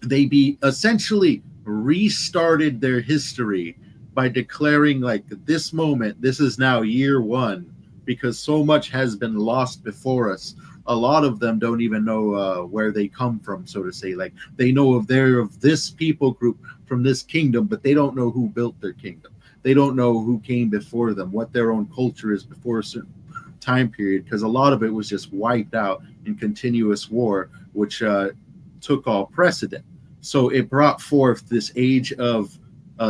they be essentially restarted their history by declaring like this moment, this is now year one, because so much has been lost before us. A lot of them don't even know where they come from, so to say. Like, they know of they're of this people group from this kingdom, but they don't know who built their kingdom. They don't know who came before them, what their own culture is before a certain time period, because a lot of it was just wiped out in continuous war, which took all precedent. So it brought forth this age of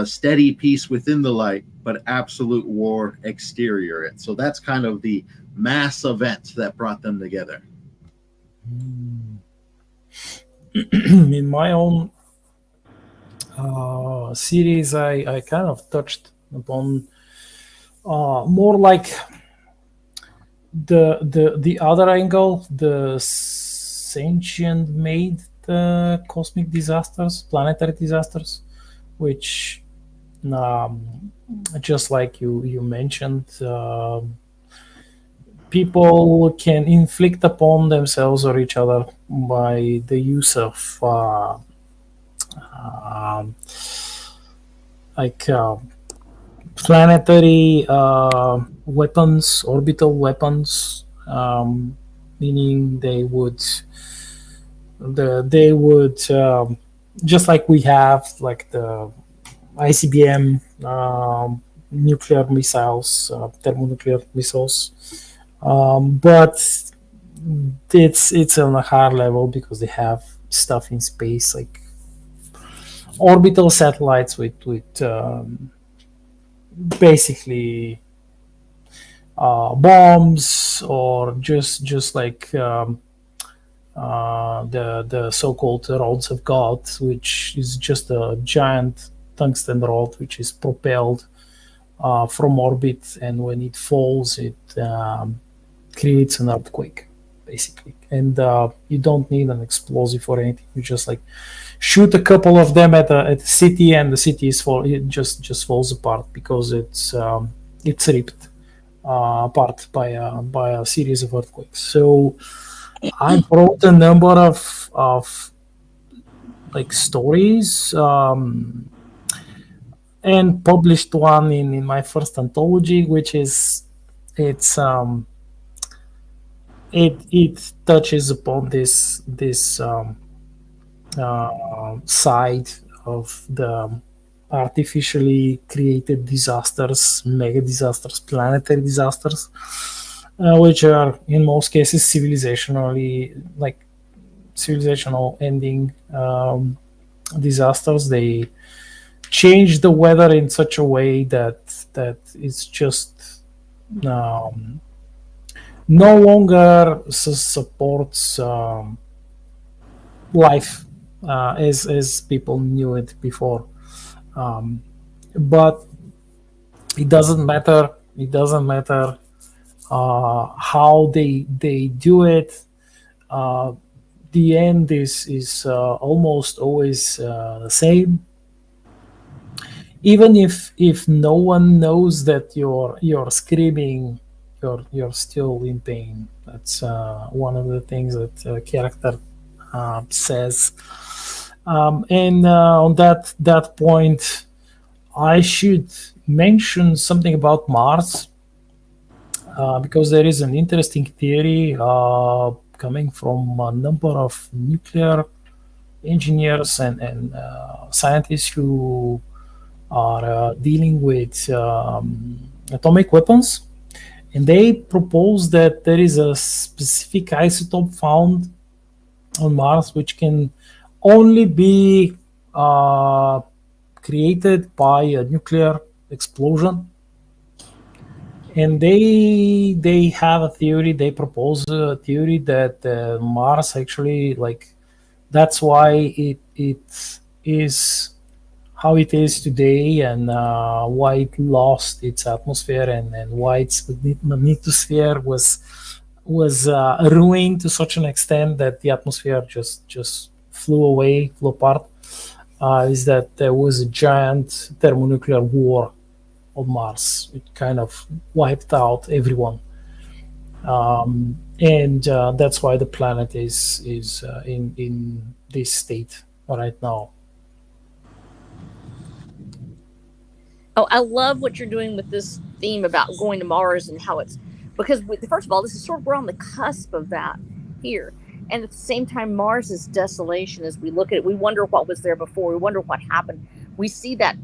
steady peace within the light, but absolute war exterior. And so that's kind of the mass event that brought them together. In my own series, I kind of touched upon more like the other angle, the sentient made cosmic disasters, planetary disasters, which just like you mentioned, people can inflict upon themselves or each other by the use of um, like planetary weapons, orbital weapons, meaning they would just like we have like the ICBM nuclear missiles, thermonuclear missiles, but it's on a higher level because they have stuff in space like orbital satellites with basically bombs, or just like the so-called rods of God, which is just a giant tungsten rod which is propelled from orbit, and when it falls, it creates an earthquake, basically. And you don't need an explosive or anything. You just like shoot a couple of them at a city, and the city it just falls apart because it's ripped apart by a series of earthquakes. So I wrote a number of like stories, and published one in my first anthology, which is it's it touches upon this side of the artificially created disasters, mega disasters, planetary disasters, which are in most cases civilizational ending disasters. They change the weather in such a way that it's just um, no longer supports life as people knew it before. Um, but it doesn't matter. It doesn't matter how they do it. Uh, the end is almost always the same. Even if no one knows that you're screaming, you're still in pain. That's one of the things that character says. And on that point, I should mention something about Mars, because there is an interesting theory coming from a number of nuclear engineers and scientists who are dealing with atomic weapons. And they propose that there is a specific isotope found on Mars which can only be created by a nuclear explosion. And they have a theory. They propose a theory that Mars actually, like, that's why it is how it is today, and why it lost its atmosphere, and why its magnetosphere was ruined to such an extent that the atmosphere just flew apart. Is that there was a giant thermonuclear war on Mars. It kind of wiped out everyone, and that's why the planet is in this state right now. Oh, I love what you're doing with this theme about going to Mars and how it's because first of all, this is sort of we're on the cusp of that here, and at the same time, Mars's desolation. As we look at it, we wonder what was there before. We wonder what happened. We see that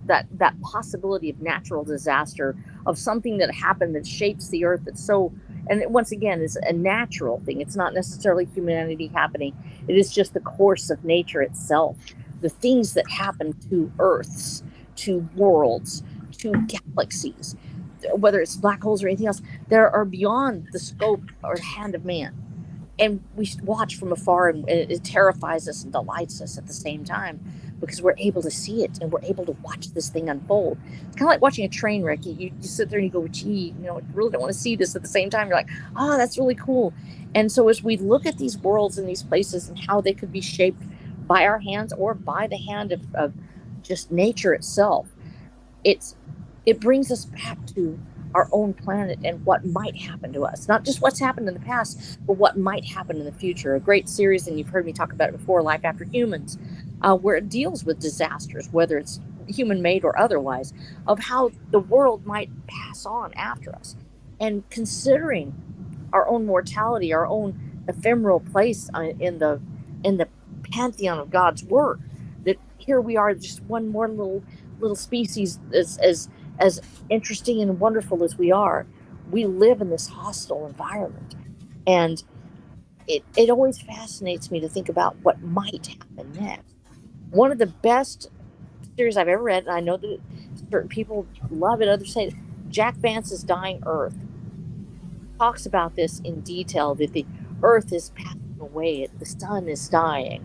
that possibility of natural disaster, of something that happened that shapes the Earth. That's so, and once again, is a natural thing. It's not necessarily humanity happening. It is just the course of nature itself. The things that happen to Earths, to worlds, to galaxies, whether it's black holes or anything else, there are beyond the scope or the hand of man. And we watch from afar, and it terrifies us and delights us at the same time because we're able to see it and we're able to watch this thing unfold. It's kind of like watching a train wreck. You sit there and you go, gee, I really don't want to see this. At the same time, you're like, oh, that's really cool. And so as we look at these worlds and these places and how they could be shaped by our hands or by the hand of just nature itself, it brings us back to our own planet and what might happen to us. Not just what's happened in the past, but what might happen in the future. A great series, and you've heard me talk about it before, Life After Humans, where it deals with disasters, whether it's human-made or otherwise, of how the world might pass on after us. And considering our own mortality, our own ephemeral place in the pantheon of God's work, that here we are, just one more little species, as interesting and wonderful as we are, we live in this hostile environment. And it always fascinates me to think about what might happen next. One of the best series I've ever read, and I know that certain people love it, others say it, Jack Vance's Dying Earth talks about this in detail, that the Earth is passing away, the sun is dying,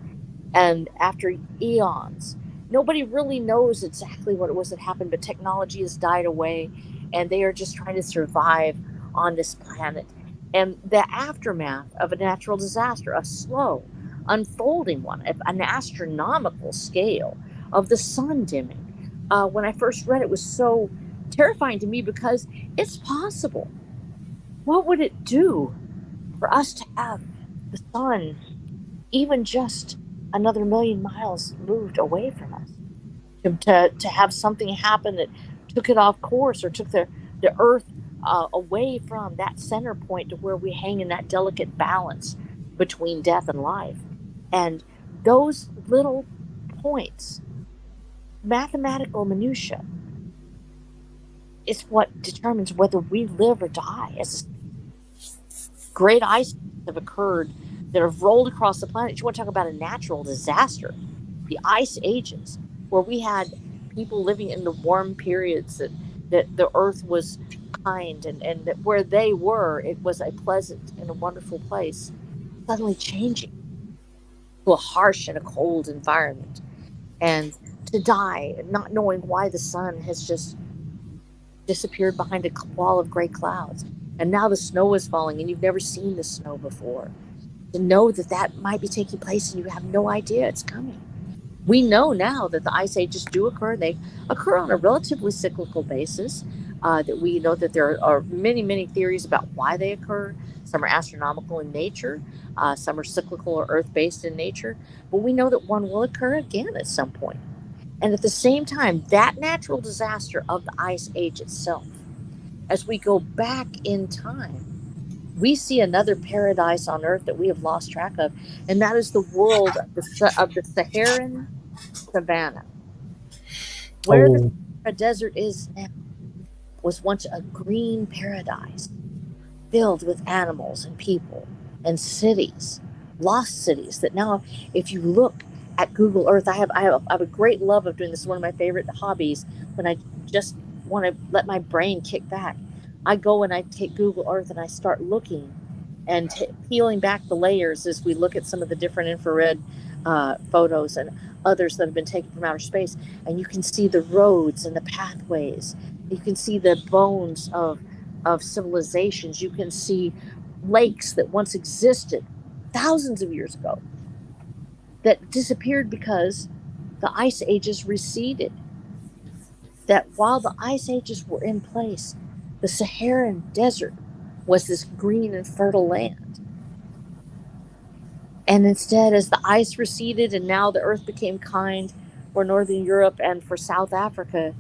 and after eons, nobody really knows exactly what it was that happened, but technology has died away, and they are just trying to survive on this planet. And the aftermath of a natural disaster, a slow, unfolding one, an astronomical scale of the sun dimming. When I first read it, was so terrifying to me because it's possible. What would it do for us to have the sun even just another million miles moved away from us? To have something happen that took it off course or took the Earth away from that center point to where we hang in that delicate balance between death and life. And those little points mathematical minutia is what determines whether we live or die. As great ice have occurred that have rolled across the planet, you want to talk about a natural disaster. The ice ages, where we had people living in the warm periods that the earth was kind and that where they were, it was a pleasant and a wonderful place, suddenly changing to a harsh and a cold environment. And to die not knowing why the sun has just disappeared behind a wall of gray clouds. And now the snow is falling and you've never seen the snow before. To know that that might be taking place and you have no idea it's coming. We know now that the ice ages do occur. They occur on a relatively cyclical basis. That we know that there are many, many theories about why they occur. Some are astronomical in nature. Some are cyclical or earth-based in nature. But we know that one will occur again at some point. And at the same time, that natural disaster of the ice age itself, as we go back in time, we see another paradise on earth that we have lost track of, and that is the world of the Saharan savanna. Where the Oh, Sahara Desert is now was once a green paradise filled with animals and people and cities, lost cities that now, if you look at Google Earth, I have a great love of doing this. One of my favorite hobbies when I just want to let my brain kick back. I go and I take Google Earth and I start looking and peeling back the layers as we look at some of the different infrared photos and others that have been taken from outer space. And you can see the roads and the pathways. You can see the bones of civilizations. You can see lakes that once existed thousands of years ago that disappeared because the ice ages receded. That while the ice ages were in place, the Saharan desert was this green and fertile land. And instead, as the ice receded and now the earth became kind for Northern Europe and for South Africa,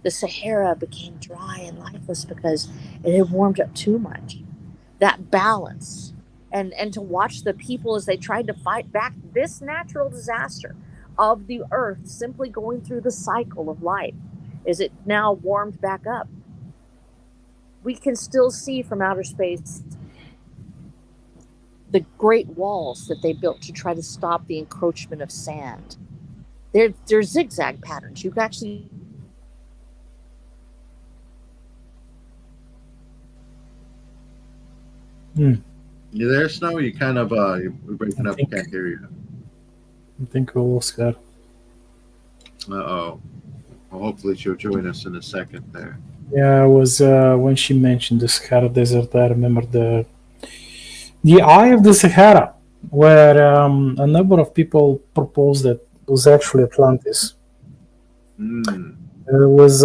the Sahara became dry and lifeless because it had warmed up too much. That balance, and to watch the people as they tried to fight back this natural disaster of the earth simply going through the cycle of life as it now warmed back up. We can still see from outer space the great walls that they built to try to stop the encroachment of sand. They're zigzag patterns. You can actually hmm. You there, Snow? You kind of you're breaking I up. think Can't hear you. I think we lost her. Oh. Well, hopefully she'll join us in a second there. Yeah, it was when she mentioned the Sahara Desert. I remember the Eye of the Sahara, where a number of people proposed that it was actually Atlantis. Mm. It was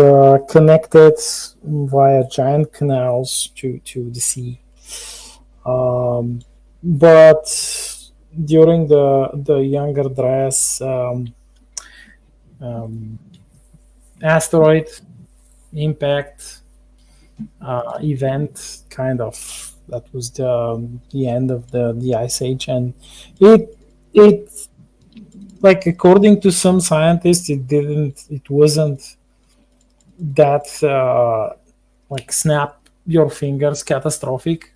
connected via giant canals to the sea. But during the Younger Dryas um, asteroid impact event, kind of, that was the end of the ice age, and it like, according to some scientists, it wasn't that like, snap your fingers catastrophic.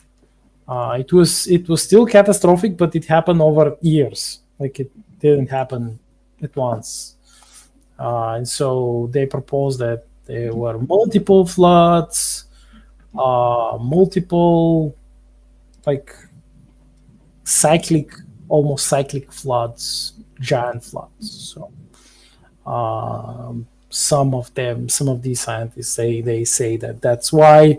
It was still catastrophic, but it happened over years. Like, it didn't happen at once. And so they proposed that there were multiple floods, multiple, like, cyclic, almost cyclic floods, giant floods. So some of these scientists say that that's why,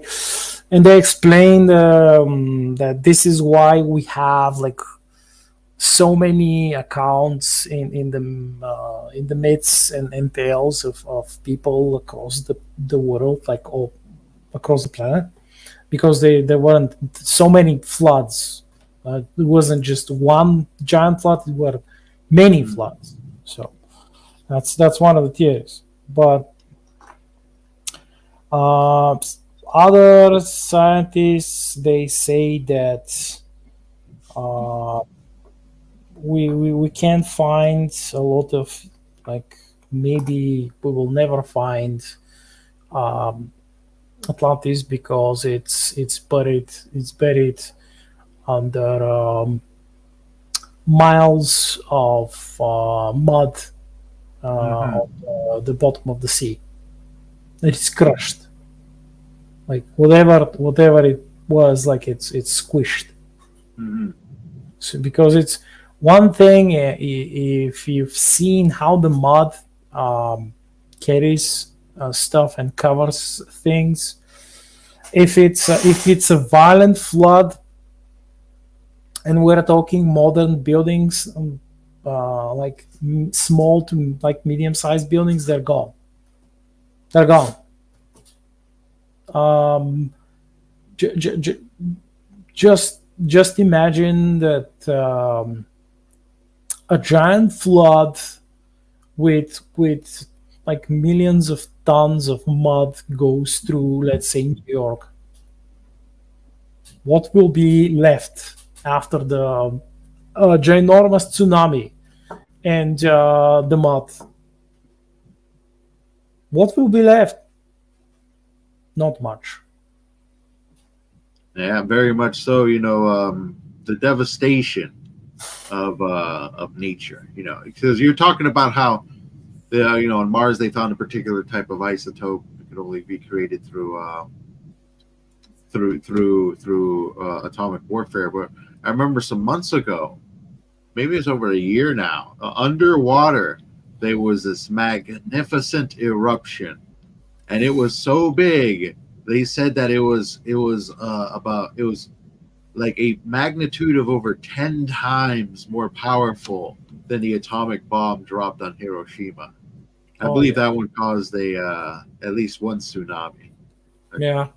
and they explained that this is why we have, like, so many accounts in the myths and tales of people across the world, like, all across the planet, because there weren't so many floods. It wasn't just one giant flood; it were many Mm. floods. So that's one of the theories. But uh, other scientists, they say that uh, we can't find a lot of, like, maybe we will never find Atlantis because it's buried under miles of mud on the bottom of the sea. It's crushed, like whatever it was, like it's squished. So because it's one thing, if you've seen how the mud carries stuff and covers things, if it's a violent flood, and we're talking modern buildings, like small to like medium-sized buildings, they're gone. They're gone. Just imagine that a giant flood with like millions of tons of mud goes through, let's say, New York. What will be left after the ginormous tsunami and the mud? What will be left? Not much. Yeah, very much so. The devastation of nature. Because you're talking about how on Mars they found a particular type of isotope that could only be created through atomic warfare. But I remember some months ago, maybe it's over a year now, underwater there was this magnificent eruption, and it was so big. They said that it was like a magnitude of over 10 times more powerful than the atomic bomb dropped on Hiroshima. I believe that one caused at least one tsunami. Yeah.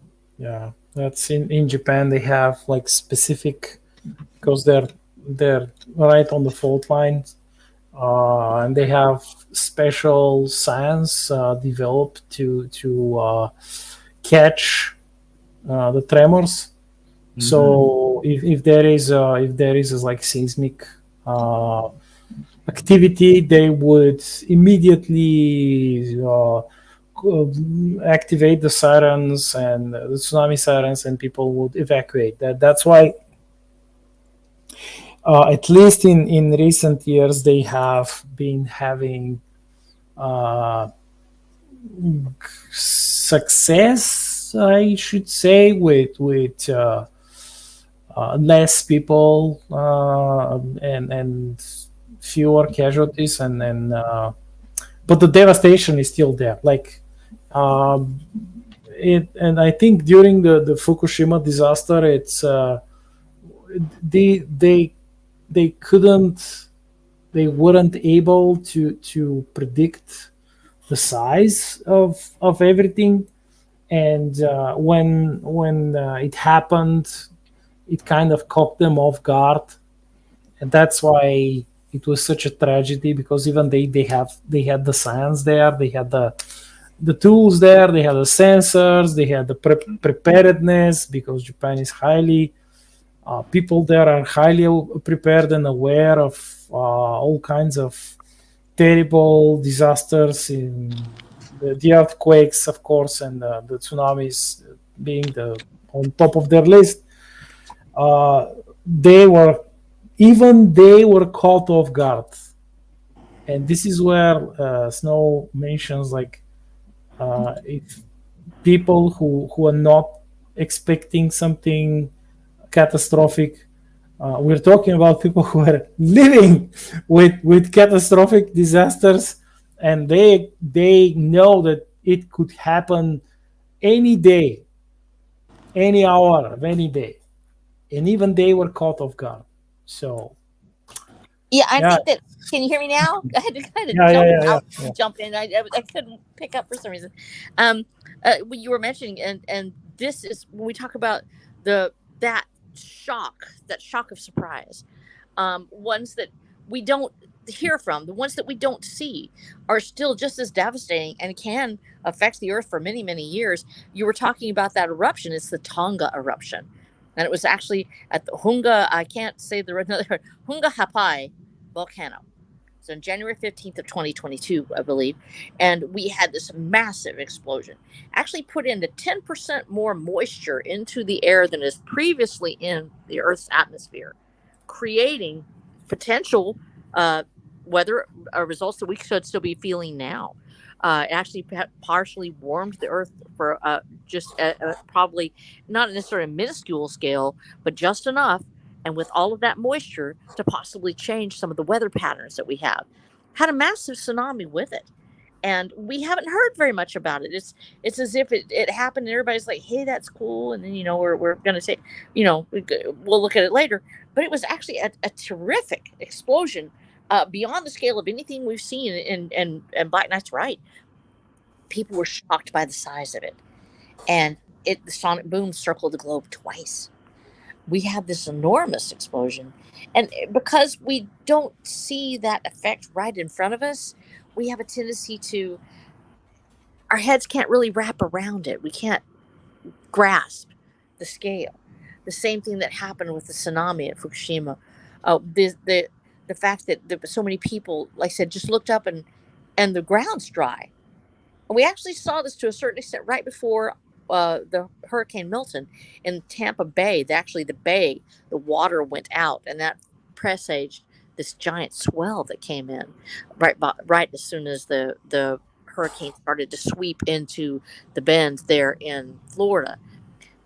That's in Japan. They have like specific, because they're right on the fault line, and they have special science developed to catch the tremors. So if there is like seismic activity, they would immediately activate the sirens and the tsunami sirens, and people would evacuate. That's why, at least in recent years, they have been having success, I should say, with less people and fewer casualties, and but the devastation is still there. Like and I think during the Fukushima disaster, it's they weren't able to predict the size of everything, and when it happened, it kind of caught them off guard, and that's why it was such a tragedy, because even they had the science there, they had the tools there, they had the sensors, they had the preparedness, because Japan is highly people there are highly prepared and aware of all kinds of terrible disasters, in the earthquakes, of course, and the tsunamis being on top of their list. They were caught off guard, and this is where Snow mentions, like, if people who are not expecting something catastrophic, we're talking about people who are living with catastrophic disasters, and they know that it could happen any day, any hour of any day, and even they were caught off guard. So I think that. Can you hear me now? I had to kind of jump in. I couldn't pick up for some reason. You were mentioning, and this is when we talk about that shock of surprise. Ones that we don't hear from, the ones that we don't see, are still just as devastating and can affect the earth for many, many years. You were talking about that eruption. It's the Tonga eruption. And it was actually at the Hunga, I can't say the another Hunga Hapai volcano. So on January 15th of 2022, I believe, and we had this massive explosion. Actually put in 10% more moisture into the air than is previously in the Earth's atmosphere, creating potential weather results that we should still be feeling now. It actually partially warmed the Earth for just probably not necessarily a minuscule scale, but just enough, and with all of that moisture to possibly change some of the weather patterns that we have. Had a massive tsunami with it. And we haven't heard very much about it. It's as if it happened and everybody's like, hey, that's cool. And then, we're going to say, we'll look at it later. But it was actually a terrific explosion beyond the scale of anything we've seen. And Black Knight's right. People were shocked by the size of it. And the sonic boom circled the globe twice. We have this enormous explosion. And because we don't see that effect right in front of us, we have a tendency to, our heads can't really wrap around it. We can't grasp the scale. The same thing that happened with the tsunami at Fukushima. The fact that so many people, like I said, just looked up and the ground's dry. And we actually saw this to a certain extent right before the Hurricane Milton in Tampa Bay. The water went out, and that presaged this giant swell that came in right as soon as the hurricane started to sweep into the bend there in Florida.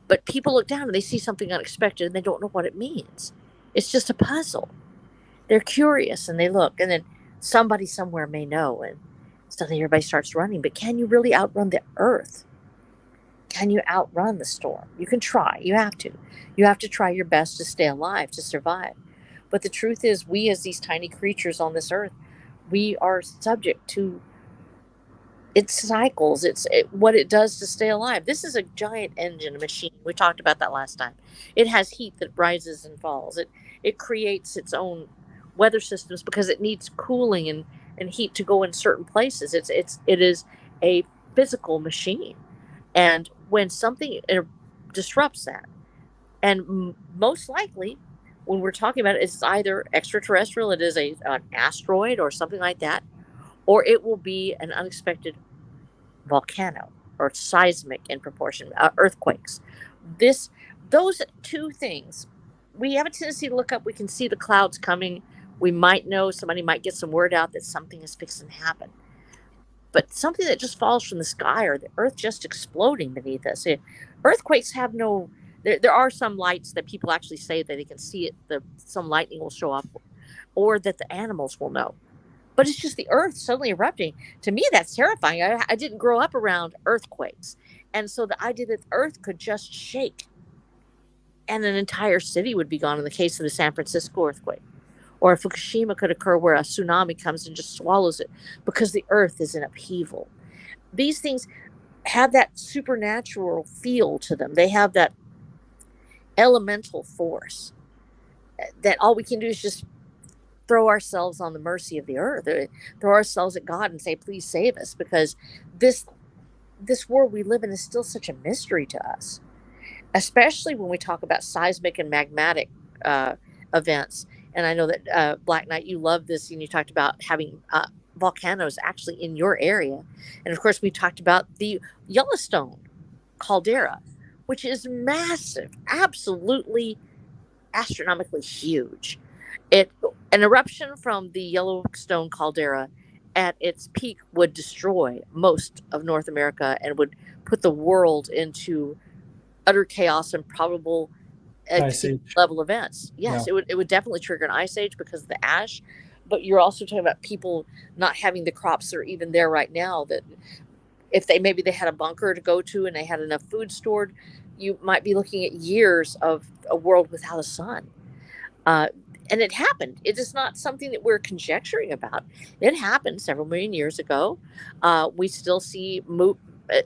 But people look down and they see something unexpected and they don't know what it means. It's just a puzzle. They're curious and they look, and then somebody somewhere may know, and suddenly everybody starts running. But can you really outrun the Earth? Can you outrun the storm? You can try. You have to. You have to try your best to stay alive, to survive. But the truth is, we as these tiny creatures on this earth, we are subject to its cycles. What it does to stay alive. This is a giant engine, a machine. We talked about that last time. It has heat that rises and falls. It creates its own weather systems because it needs cooling and heat to go in certain places. It is a physical machine. And when something disrupts that, and most likely when we're talking about it, it's either extraterrestrial, it is an asteroid or something like that, or it will be an unexpected volcano or seismic in proportion, earthquakes. Those two things, we have a tendency to look up, we can see the clouds coming, we might know, somebody might get some word out that something is fixing to happen. But something that just falls from the sky, or the earth just exploding beneath us. Earthquakes have no, there are some lights that people actually say that they can see it, some lightning will show up, or that the animals will know. But it's just the earth suddenly erupting. To me, that's terrifying. I didn't grow up around earthquakes. And so the idea that the earth could just shake and an entire city would be gone in the case of the San Francisco earthquake. Or Fukushima could occur where a tsunami comes and just swallows it because the earth is in upheaval. These things have that supernatural feel to them. They have that elemental force that all we can do is just throw ourselves on the mercy of the earth, throw ourselves at God and say, please save us, because this world we live in is still such a mystery to us, especially when we talk about seismic and magmatic events. And I know that Black Knight, you love this, and you talked about having volcanoes actually in your area. And of course, we talked about the Yellowstone caldera, which is massive, absolutely astronomically huge. An eruption from the Yellowstone caldera at its peak would destroy most of North America and would put the world into utter chaos and probable level events. Yes, yeah. It would definitely trigger an ice age because of the ash. But you're also talking about people not having the crops that are even there right now, that if maybe they had a bunker to go to and they had enough food stored, you might be looking at years of a world without a sun. And it happened. It is not something that we're conjecturing about. It happened several million years ago. We still see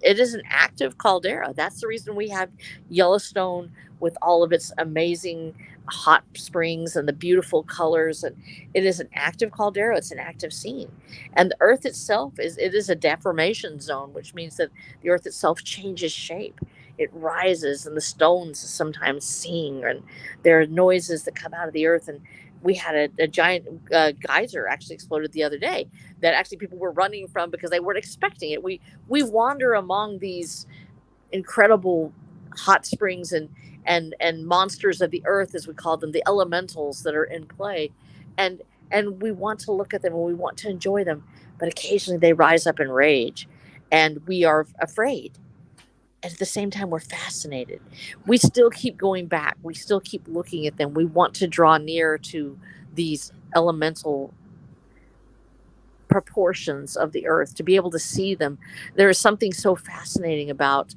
it is an active caldera. That's the reason we have Yellowstone with all of its amazing hot springs and the beautiful colors. And it is an active caldera. It's an active scene. And the earth itself is a deformation zone, which means that the earth itself changes shape. It rises and the stones sometimes sing, and there are noises that come out of the earth. And we had a giant geyser actually exploded the other day that actually people were running from because they weren't expecting it. We wander among these incredible hot springs and monsters of the earth, as we call them, the elementals that are in play, and and we want to look at them and we want to enjoy them, but occasionally they rise up in rage, and we are afraid. And at the same time, we're fascinated. We still keep going back. We still keep looking at them. We want to draw near to these elemental proportions of the earth to be able to see them. There is something so fascinating about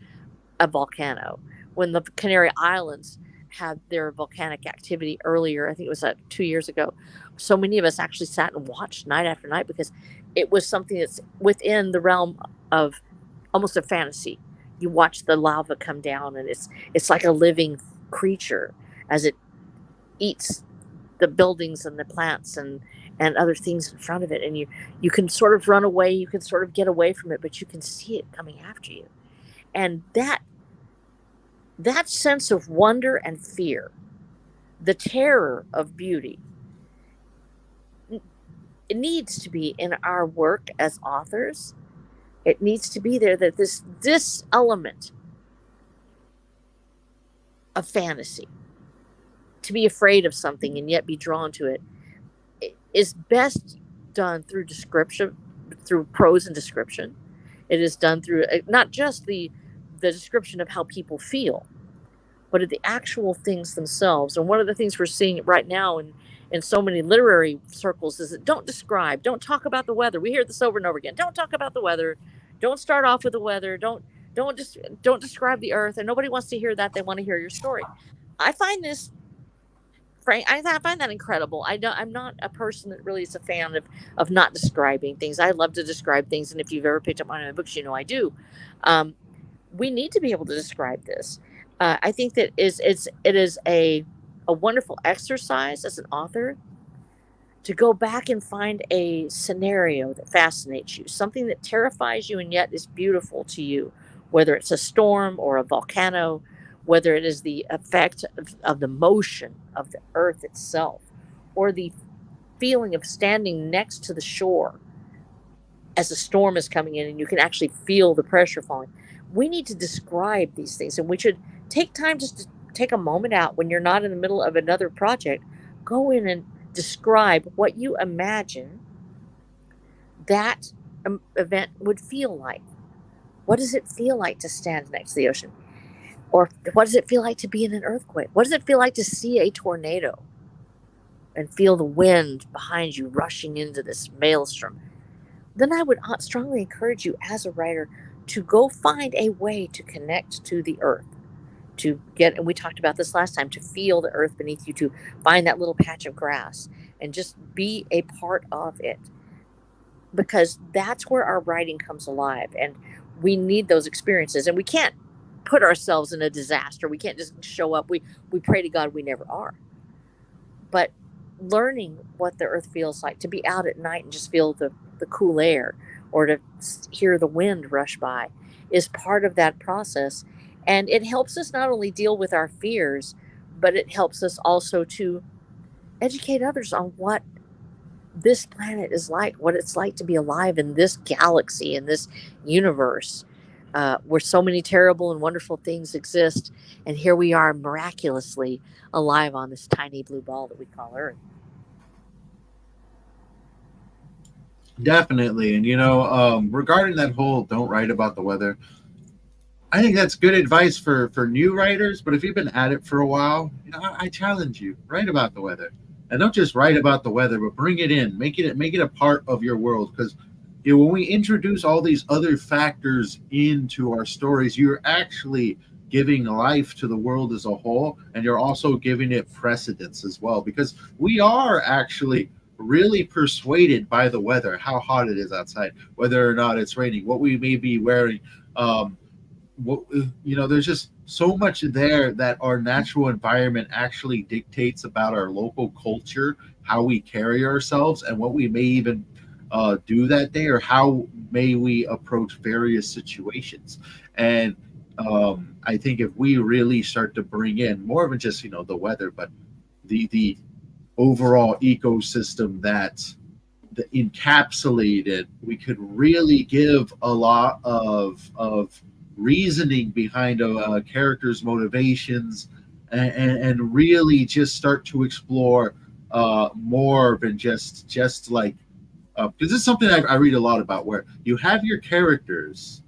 a volcano. When the Canary Islands had their volcanic activity earlier, I think it was 2 years ago, so many of us actually sat and watched night after night because it was something that's within the realm of almost a fantasy. You watch the lava come down, and it's like a living creature as it eats the buildings and the plants and other things in front of it, and you can sort of run away, you can sort of get away from it, but you can see it coming after you. And that sense of wonder and fear, the terror of beauty, it needs to be in our work as authors. It needs to be there, that this element of fantasy, to be afraid of something and yet be drawn to it, is best done through description, through prose and description. It is done through not just the description of how people feel, but of the actual things themselves. And one of the things we're seeing right now in so many literary circles is that don't describe, don't talk about the weather. We hear this over and over again. Don't talk about the weather. Don't start off with the weather. Don't describe the earth. And nobody wants to hear that. They want to hear your story. I find this, Frank, I find that incredible. I'm not a person that really is a fan of not describing things. I love to describe things, and if you've ever picked up one of my books, you know I do. We need to be able to describe this. I think that it is a wonderful exercise as an author to go back and find a scenario that fascinates you, something that terrifies you and yet is beautiful to you, whether it's a storm or a volcano, whether it is the effect of the motion of the earth itself, or the feeling of standing next to the shore as a storm is coming in and you can actually feel the pressure falling. We need to describe these things, and we should take time just to take a moment out when you're not in the middle of another project. Go in and describe what you imagine that event would feel like. What does it feel like to stand next to the ocean? Or what does it feel like to be in an earthquake? What does it feel like to see a tornado and feel the wind behind you rushing into this maelstrom? Then I would strongly encourage you as a writer to go find a way to connect to the earth, to get, and we talked about this last time, to feel the earth beneath you, to find that little patch of grass and just be a part of it, because that's where our writing comes alive. And we need those experiences, and we can't put ourselves in a disaster. We can't just show up. We pray to God we never are. But learning what the earth feels like, to be out at night and just feel the cool air, or to hear the wind rush by, is part of that process. And it helps us not only deal with our fears, but it helps us also to educate others on what this planet is like, what it's like to be alive in this galaxy, in this universe, where so many terrible and wonderful things exist. And here we are miraculously alive on this tiny blue ball that we call Earth. Definitely. And regarding that whole don't write about the weather, I think that's good advice for new writers. But if you've been at it for a while, I challenge you, write about the weather. And don't just write about the weather, but bring it in, make it a part of your world. Because when we introduce all these other factors into our stories, you're actually giving life to the world as a whole, and you're also giving it precedence as well, because we are actually really persuaded by the weather, how hot it is outside, whether or not it's raining, what we may be wearing. There's just so much there that our natural environment actually dictates about our local culture, how we carry ourselves, and what we may even do that day, or how may we approach various situations. And I think if we really start to bring in more than just the weather, but the overall ecosystem that encapsulated, we could really give a lot of reasoning behind a character's motivations, and really just start to explore more than just like, because this is something I read a lot about, where you have your characters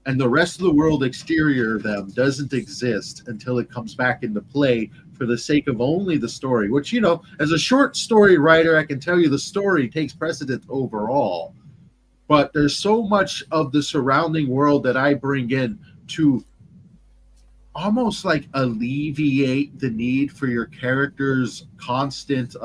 and the rest of the world exterior of them doesn't exist until it comes back into play for the sake of only the story, which, you know, as a short story writer, I can tell you the story takes precedence overall. But there's so much of the surrounding world that I bring in to almost like alleviate the need for your character's constant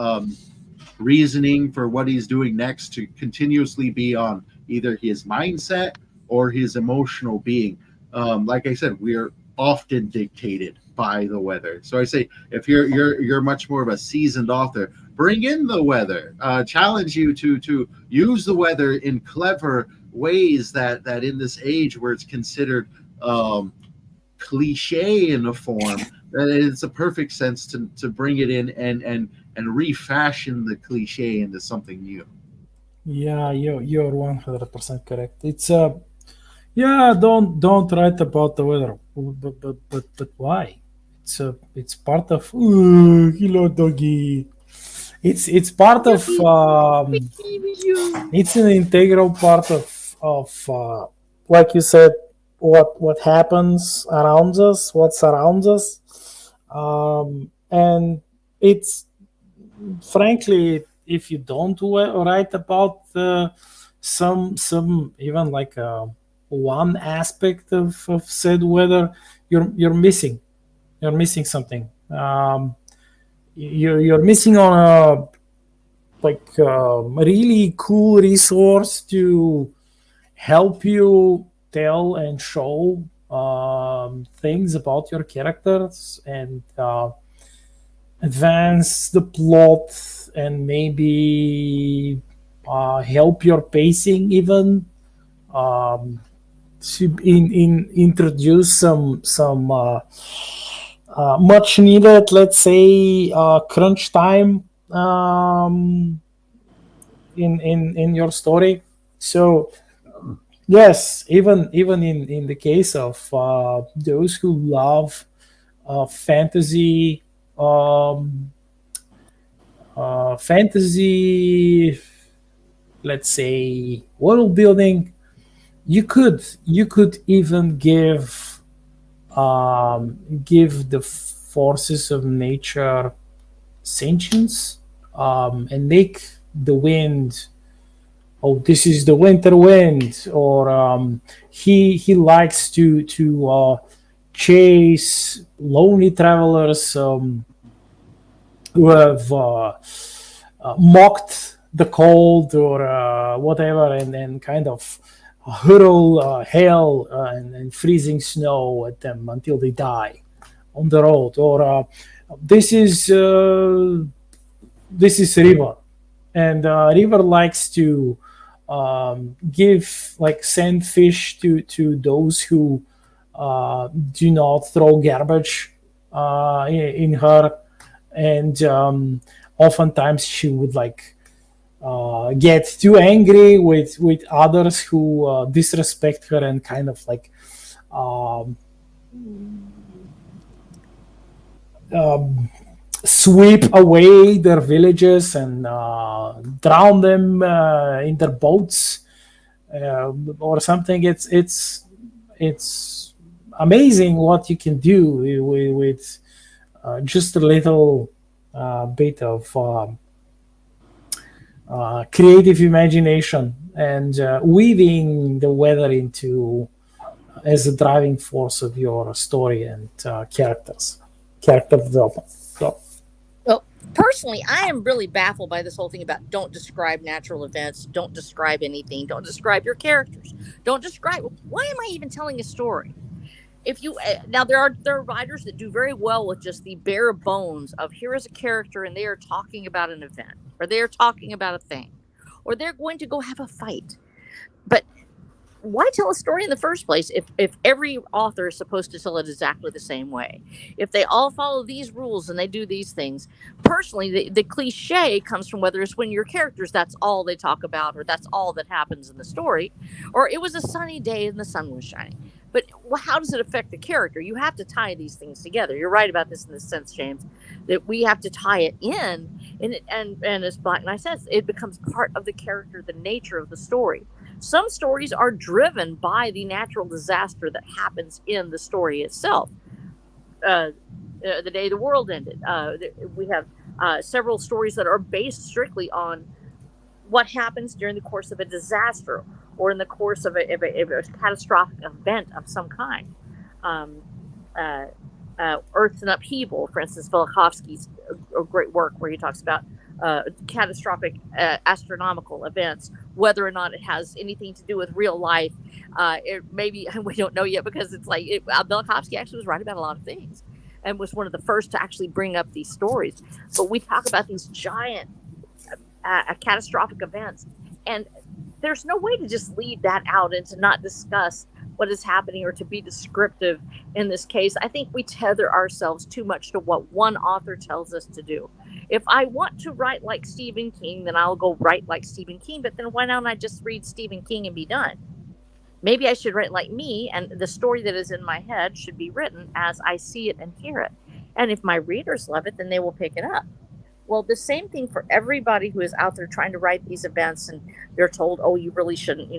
reasoning for what he's doing next to continuously be on either his mindset or his emotional being. Like I said, we are often dictated by the weather. So I say, if you're much more of a seasoned author, bring in the weather. Challenge you to use the weather in clever ways that in this age where it's considered cliche in a form, that it's a perfect sense to bring it in and refashion the cliche into something new. Yeah, you're 100% correct. It's yeah, don't write about the weather, but why? It's part of hello doggy. It's part of it's an integral part of like you said, what happens around us, what surrounds us, and it's frankly, if you don't write about some even like one aspect of said weather, you're missing something. You're missing on a like really cool resource to help you tell and show things about your characters and advance the plot and maybe help your pacing even, to introduce some much needed, let's say, crunch time in your story. So yes, even in the case of those who love fantasy, fantasy, let's say, world building, you could even give the forces of nature sentience, and make the wind, oh, this is the winter wind, or he likes to chase lonely travelers who have mocked the cold or whatever, and kind of hurl hail and freezing snow at them until they die on the road. Or this is river, and river likes to send fish to those who do not throw garbage in her, and oftentimes she would get too angry with others who disrespect her and kind of um, sweep away their villages and drown them in their boats or something. It's amazing what you can do with just a little bit of creative imagination and weaving the weather into as a driving force of your story and character development. So, Well, personally, I am really baffled by this whole thing about don't describe natural events, don't describe anything, don't describe your characters, don't describe. Why am I even telling a story? If you now there are writers that do very well with just the bare bones of here is a character and they are talking about an event or they are talking about a thing or they're going to go have a fight. But why tell a story in the first place if every author is supposed to tell it exactly the same way? If they all follow these rules and they do these things, personally, the cliche comes from whether it's when your characters, that's all they talk about, or that's all that happens in the story, or it was a sunny day and the sun was shining. But how does it affect the character? You have to tie these things together. You're right about this in the sense, James, that we have to tie it in, and as Black Knight says, it becomes part of the character, the nature of the story. Some stories are driven by the natural disaster that happens in the story itself. The day the world ended. We have several stories that are based strictly on what happens during the course of a disaster or in the course of a catastrophic event of some kind. Earth's an Upheaval, for instance, Velikovsky's a great work where he talks about catastrophic astronomical events, whether or not it has anything to do with real life. It maybe we don't know yet, because it's like Velikovsky actually was right about a lot of things and was one of the first to actually bring up these stories. But we talk about these giant catastrophic events, and there's no way to just leave that out and to not discuss what is happening or to be descriptive in this case. I think we tether ourselves too much to what one author tells us to do. If I want to write like Stephen King, then I'll go write like Stephen King, but then why don't I just read Stephen King and be done? Maybe I should write like me, and the story that is in my head should be written as I see it and hear it. And if my readers love it, then they will pick it up. Well, the same thing for everybody who is out there trying to write these events, and they're told, "Oh, you really shouldn't,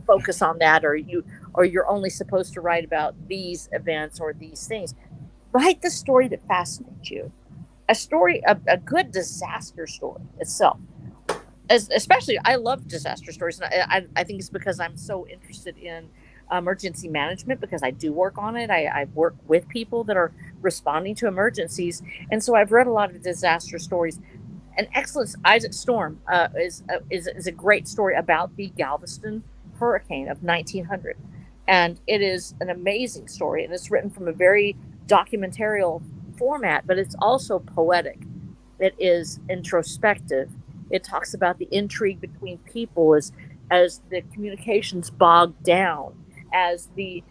focus on that, or you're only supposed to write about these events or these things." Write the story that fascinates you. A good disaster story itself. Especially, I love disaster stories, and I think it's because I'm so interested in emergency management, because I do work on it. I work with people that are responding to emergencies, and so I've read a lot of disaster stories. An excellent Isaac Storm is a great story about the Galveston hurricane of 1900, and it is an amazing story, and it's written from a very documentarial format, but it's also poetic. It is introspective. It talks about the intrigue between people as the communications bogged down, as the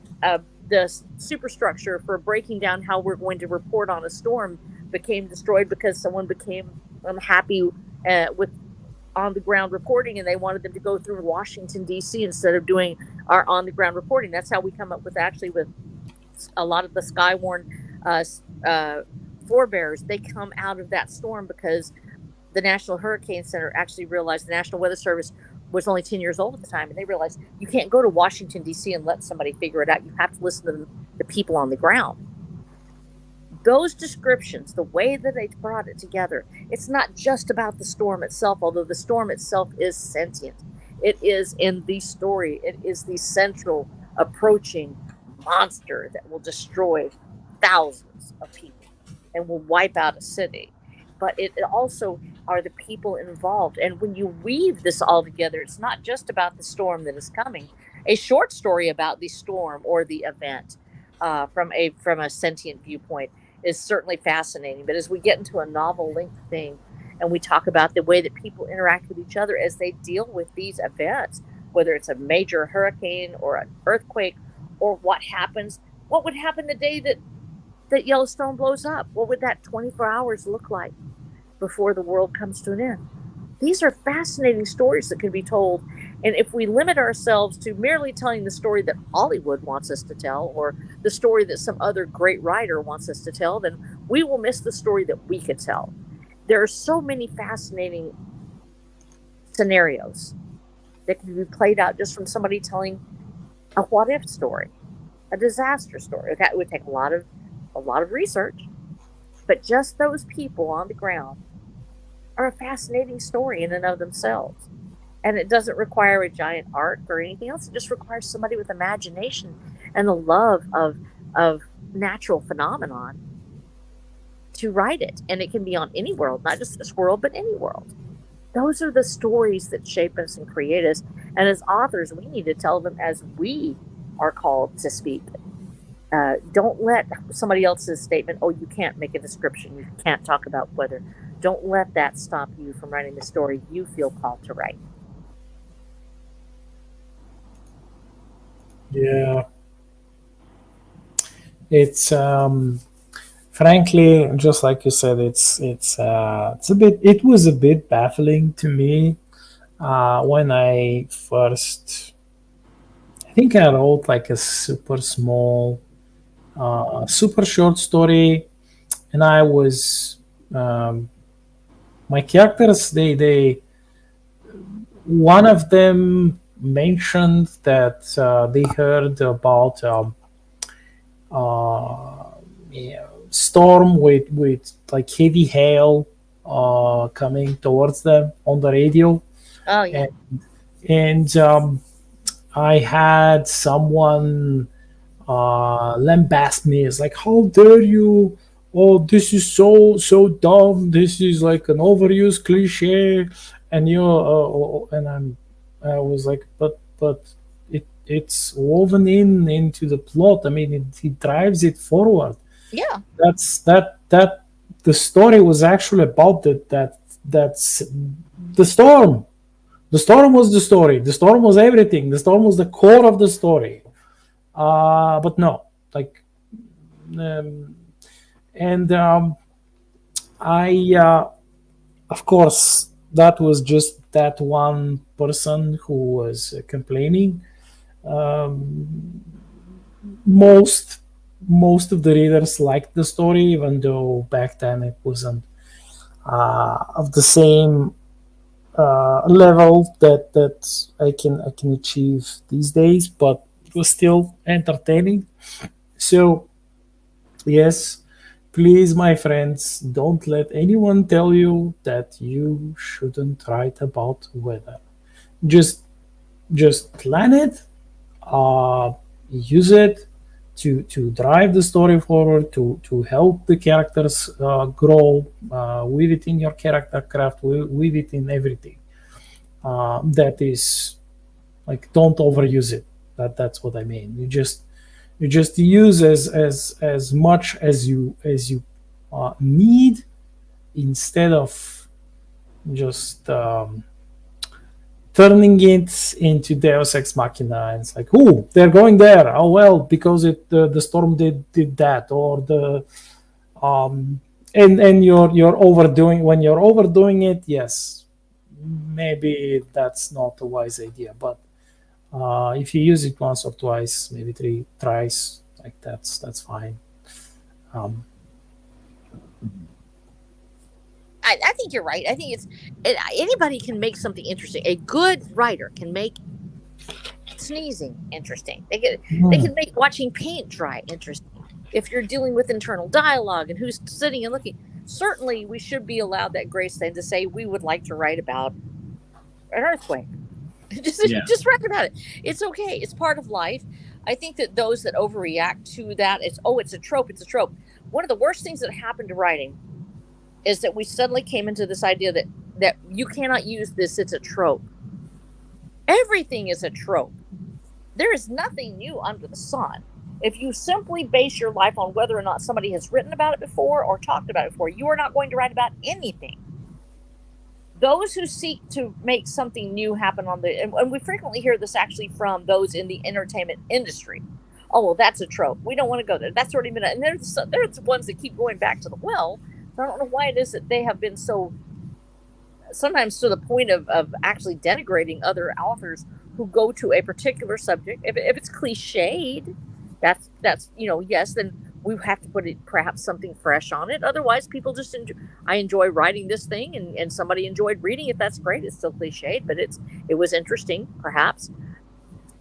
superstructure for breaking down how we're going to report on a storm became destroyed because someone became unhappy with on the ground reporting, and they wanted them to go through Washington D.C. instead of doing our on the ground reporting. That's how we come up with a lot of the Skywarn forebears. They come out of that storm because the National Hurricane Center actually realized the National Weather Service was only 10 years old at the time, and they realized you can't go to Washington, D.C. and let somebody figure it out. You have to listen to the people on the ground. Those descriptions, the way that they brought it together, it's not just about the storm itself, although the storm itself is sentient. It is in the story. It is the central approaching monster that will destroy thousands of people and will wipe out a city. But it also are the people involved. And when you weave this all together, it's not just about the storm that is coming. A short story about the storm or the event from a sentient viewpoint is certainly fascinating. But as we get into a novel length thing, and we talk about the way that people interact with each other as they deal with these events, whether it's a major hurricane or an earthquake, or what would happen the day that Yellowstone blows up? What would that 24 hours look like before the world comes to an end? These are fascinating stories that can be told. And if we limit ourselves to merely telling the story that Hollywood wants us to tell, or the story that some other great writer wants us to tell, then we will miss the story that we could tell. There are so many fascinating scenarios that can be played out just from somebody telling a what-if story, a disaster story. That would take a lot of research, but just those people on the ground are a fascinating story in and of themselves. And it doesn't require a giant arc or anything else. It just requires somebody with imagination and a love of natural phenomenon to write it. And it can be on any world, not just this world, but any world. Those are the stories that shape us and create us. And as authors, we need to tell them as we are called to speak. Don't let somebody else's statement, "Oh, you can't make a description, you can't talk about weather." Don't let that stop you from writing the story you feel called to write. Yeah, it's frankly, just like you said, it's a bit. It was a bit baffling to me when I first. I think I wrote like a super small, super short story, and I was my characters. They one of them mentioned that they heard about uh, yeah, storm with like heavy hail coming towards them on the radio, Oh yeah. and and I had someone lambast me. It's like, how dare you? Oh, this is so dumb. This is like an overused cliche, and I was like, but it's woven into the plot. I mean, it drives it forward. Yeah. That the story was actually about that's the storm. The storm was the story. The storm was everything. The storm was the core of the story. But no, like, um, and I, of course, that was just that one person who was complaining. Um, most most of the readers liked the story, even though back then it wasn't of the same level that I can achieve these days, but it was still entertaining. So yes, please, my friends, don't let anyone tell you that you shouldn't write about weather. Just just plan it, uh, use it to drive the story forward, to help the characters grow, weave it in your character craft, weave it in everything. That is like, don't overuse it. That's what I mean. You just use as much as you need, instead of just turning it into Deus Ex Machina. And it's like, oh, they're going there. Oh well, because the storm did that, or the um and you're overdoing. When you're overdoing it, yes, maybe that's not a wise idea. But if you use it once or twice, maybe three tries, like that's fine. Um, I think you're right. I think anybody can make something interesting. A good writer can make sneezing interesting. They can make watching paint dry interesting. If you're dealing with internal dialogue and who's sitting and looking, certainly we should be allowed that grace then to say we would like to write about an earthquake. Yeah. Just write about it. It's okay. It's part of life. I think that those that overreact to that, it's a trope. It's a trope. One of the worst things that happened to writing is that we suddenly came into this idea that you cannot use this. It's a trope. Everything is a trope. There is nothing new under the sun. If you simply base your life on whether or not somebody has written about it before or talked about it before, you are not going to write about anything. Those who seek to make something new happen and we frequently hear this actually from those in the entertainment industry. Oh, well, that's a trope. We don't want to go there. That's already been, and there's the ones that keep going back to the well. So I don't know why it is that they have been so, sometimes to the point of actually denigrating other authors who go to a particular subject. If it's cliched, that's yes, then we have to put it perhaps something fresh on it. Otherwise, people just I enjoy writing this thing, and somebody enjoyed reading it. That's great. It's still cliched, but it was interesting, perhaps.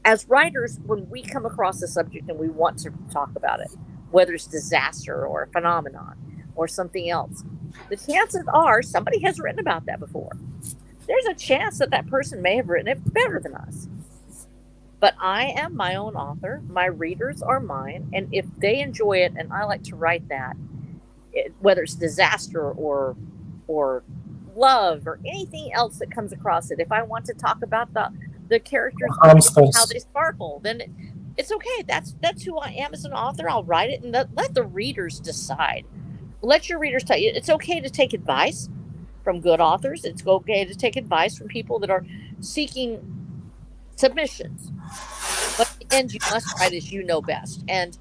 As writers, when we come across a subject and we want to talk about it, whether it's disaster or a phenomenon or something else, the chances are somebody has written about that before. There's a chance that person may have written it better than us. But I am my own author. My readers are mine. And if they enjoy it, and I like to write that, whether it's disaster or love or anything else that comes across it, if I want to talk about the characters, how they sparkle, then it's okay. That's who I am as an author. I'll write it and let the readers decide. Let your readers tell you. It's okay to take advice from good authors. It's okay to take advice from people that are seeking submissions. But in the end, you must write as you know best. And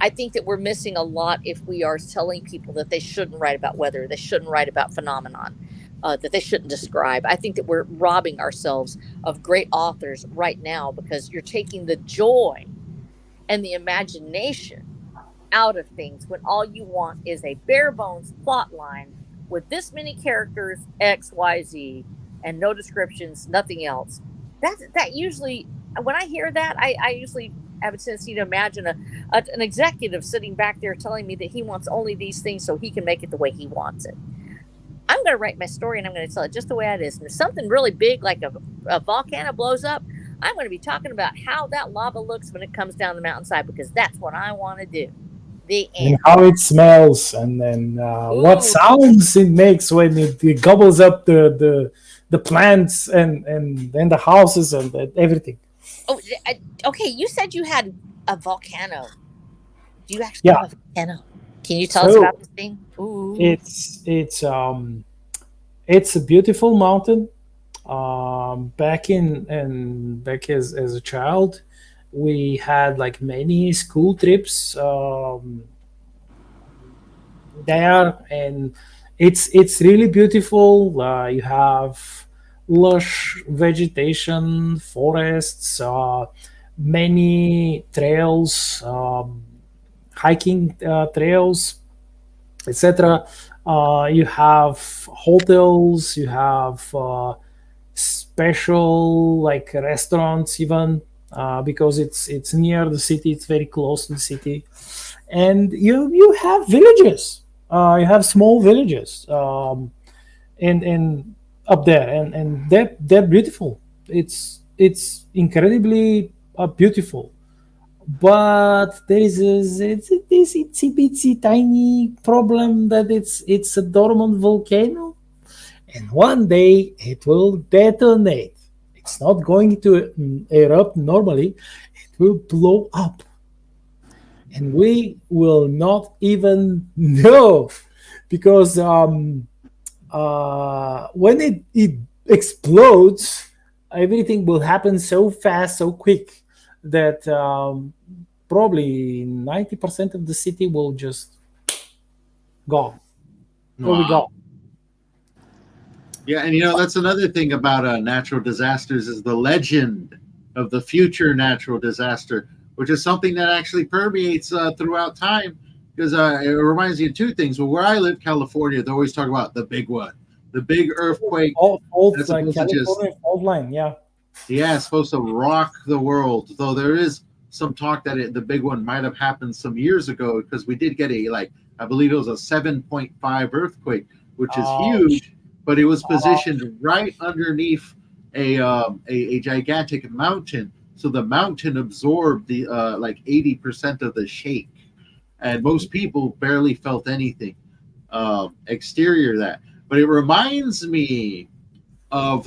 I think that we're missing a lot if we are telling people that they shouldn't write about weather, they shouldn't write about phenomenon, that they shouldn't describe. I think that we're robbing ourselves of great authors right now because you're taking the joy and the imagination out of things when all you want is a bare bones plot line with this many characters, X, Y, Z, and no descriptions, nothing else. That usually, when I hear that, I usually have a tendency to imagine an executive sitting back there telling me that he wants only these things so he can make it the way he wants it. I'm going to write my story and I'm going to tell it just the way it is. And if something really big like a volcano blows up, I'm going to be talking about how that lava looks when it comes down the mountainside because that's what I want to do. The And end. how it smells, and then what Ooh. sounds it makes when it gobbles up the plants and the houses and everything. Oh, okay. You said you had a volcano. Do you actually Yeah. have a volcano? Can you tell us So about this thing? Ooh. it's a beautiful mountain. Back as a child, we had like many school trips there, and it's really beautiful. You have lush vegetation, forests, many trails, hiking trails, etc. You have hotels, you have special like restaurants even because it's near the city, it's very close to the city, and you have villages, you have small villages, and up there, and they're beautiful. It's incredibly beautiful, but there is this itsy bitsy tiny problem that it's a dormant volcano, and one day it will detonate. It's not going to erupt normally, it will blow up, and we will not even know because when it explodes, everything will happen so fast, so quick that probably 90% of the city will just go. Will be Wow. gone. Yeah, and that's another thing about natural disasters is the legend of the future natural disaster, which is something that actually permeates throughout time because it reminds you of two things. Well, where I live, California, they always talk about the big one, the big earthquake Fault that's like supposed to just California fault line, yeah. it's supposed to rock the world. Though there is some talk that the big one might have happened some years ago because we did get I believe it was a 7.5 earthquake, which is Ouch. huge, but it was Ouch. positioned right underneath a gigantic mountain. So the mountain absorbed the 80% of the shake, and most people barely felt anything exterior that. But it reminds me of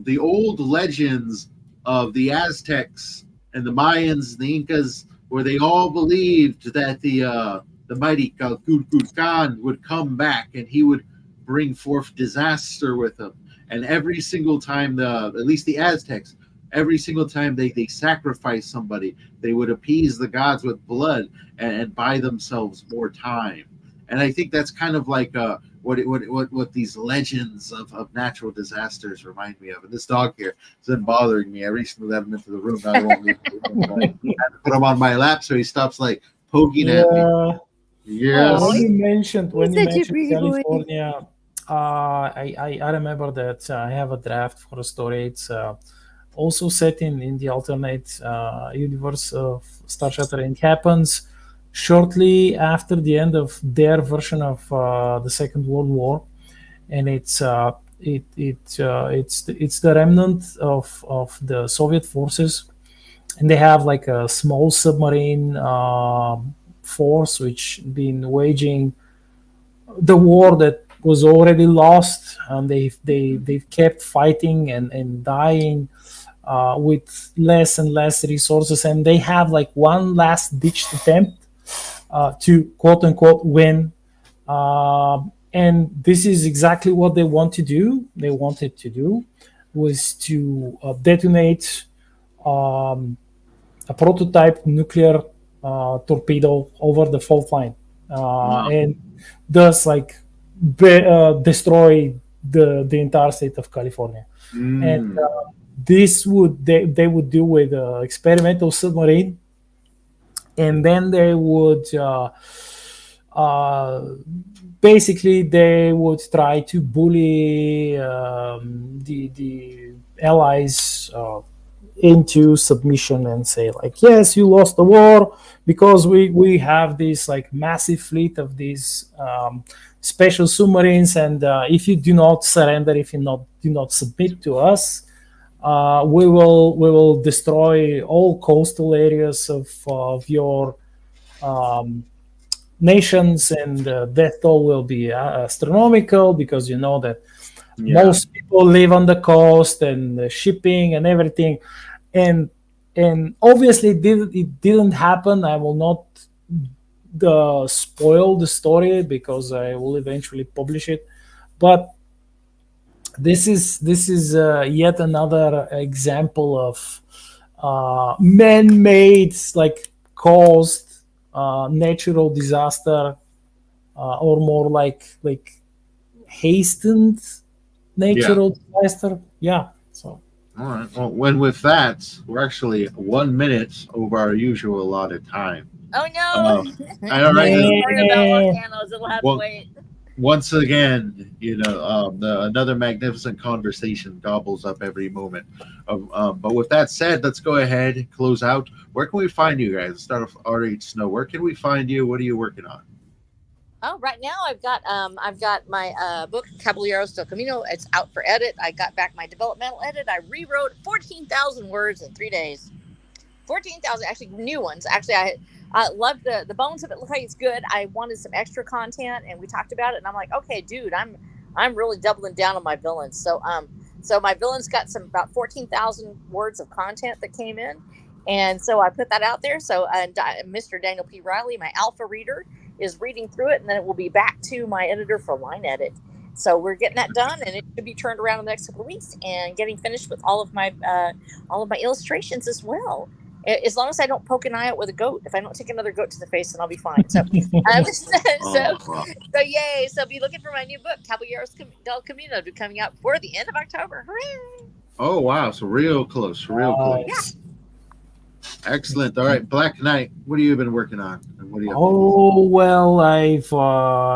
the old legends of the Aztecs and the Mayans and the Incas, where they all believed that the mighty Kukulkan would come back and he would bring forth disaster with him. And every single time, at least the Aztecs, every single time they sacrificed somebody, they would appease the gods with blood and buy themselves more time. And I think that's kind of like what these legends of natural disasters remind me of. And this dog here has been bothering me. I recently let him into the room. Now he won't leave the room. So I had to put him on my lap so he stops like poking at me. Yeah. Yes. Oh, When you mentioned such a pretty boy. California, I remember that I have a draft for a story. It's also set in the alternate universe of Star Shattered. It happens shortly after the end of their version of the Second World War, and it's the remnant of the Soviet forces, and they have like a small submarine force which been waging the war that was already lost, and they've kept fighting and dying with less and less resources, and they have like one last ditch attempt to quote unquote win. And this is exactly what they wanted to do. was to detonate um, a prototype nuclear torpedo over the fault line, Wow. and thus like destroy the entire state of California. And Mm. this would they would do with experimental submarine, and then they would uh, basically they would try to bully the allies into submission and say like, yes, you lost the war because we have this like massive fleet of these special submarines, and if you do not surrender, if you not do not submit to us, we will destroy all coastal areas of your um, nations, and the death toll will be astronomical, because you know that Yeah. most people live on the coast, and the shipping and everything, and obviously it didn't happen. I will not spoil the story because I will eventually publish it, but this is yet another example of man-made, like caused natural disaster, or more like hastened natural disaster. Yeah. So All right. Well, when with that, we're actually 1 minute over our usual allotted time. Oh Uh, no! I know, right? Sorry about yeah. volcanoes. It'll have to Well, wait. once again, another magnificent conversation gobbles up every moment. But with that said, let's go ahead and close out. Where can we find you guys? Start off RH Snow. Where can we find you? What are you working on? Oh, right now I've got my book Caballeros del Camino. It's out for edit. I got back my developmental edit. I rewrote 14,000 words in 3 days. 14,000 actually new ones. Actually, I love the bones of it. Look like it's good. I wanted some extra content, and we talked about it. And I'm like, okay, dude, I'm really doubling down on my villains. So my villains got some about 14,000 words of content that came in, and so I put that out there. So Mr. Daniel P. Riley, my alpha reader, is reading through it, and then it will be back to my editor for line edit. So we're getting that done, and it should be turned around in the next couple of weeks, and getting finished with all of my illustrations as well. As long as I don't poke an eye out with a goat. If I don't take another goat to the face, then I'll be fine. So, Oh, wow. so yay! So be looking for my new book, Caballeros del Camino, to coming out before the end of October. Hooray! Oh, wow. So real close, real close. Nice. Excellent. All right, Black Knight. What have you been working on? And what do you? Oh well, I've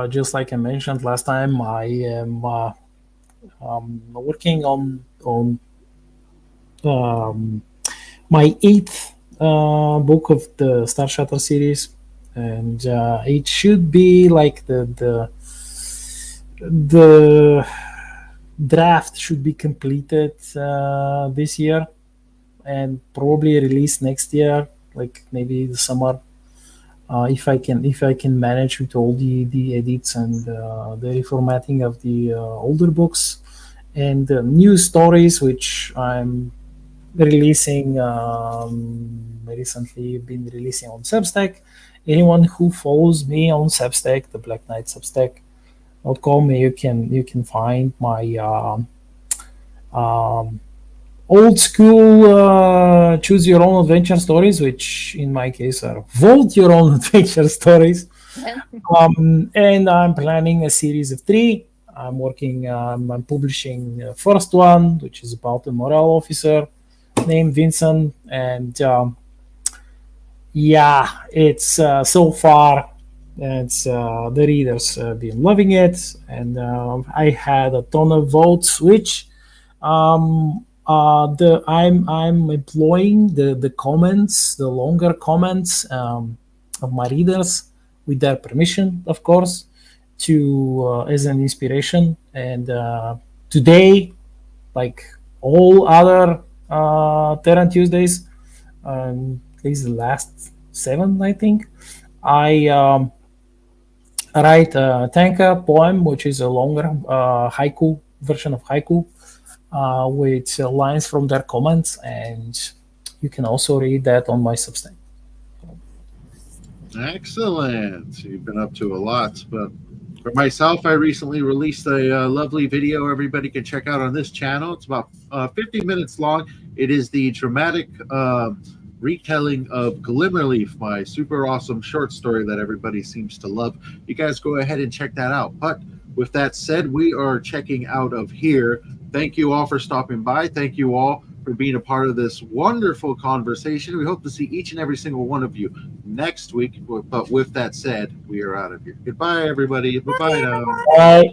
just like I mentioned last time, I am working on um, my eighth book of the Star Shattered series, and it should be like the draft should be completed this year, and probably released next year, like maybe the summer, if I can manage with all the edits and the reformatting of the older books, and new stories which I'm releasing recently been releasing on Substack. Anyone who follows me on Substack, the Black Knight Substack.com, you can find my um, old school choose your own adventure stories, which in my case are vote your own adventure stories. And I'm planning a series of 3. I'm publishing first one, which is about a morale officer named Vincent, and yeah, it's so far, it's the readers been loving it, and I had a ton of votes, which I'm employing the comments, the longer comments of my readers, with their permission, of course, to as an inspiration. And today, like all other Terran Tuesdays, at least the last 7, I think, I write a tanka poem, which is a longer haiku version of haiku, with lines from their comments, and you can also read that on my Substack. Excellent. You've been up to a lot, but For myself, I recently released a lovely video everybody can check out on this channel. It's about 50 minutes long. It is the dramatic retelling of Glimmerleaf, my super awesome short story that everybody seems to love. You guys go ahead and check that out. But with that said, we are checking out of here. Thank you all for stopping by. Thank you all for being a part of this wonderful conversation. We hope to see each and every single one of you next week. But with that said, we are out of here. Goodbye, everybody. Bye-bye now. Bye.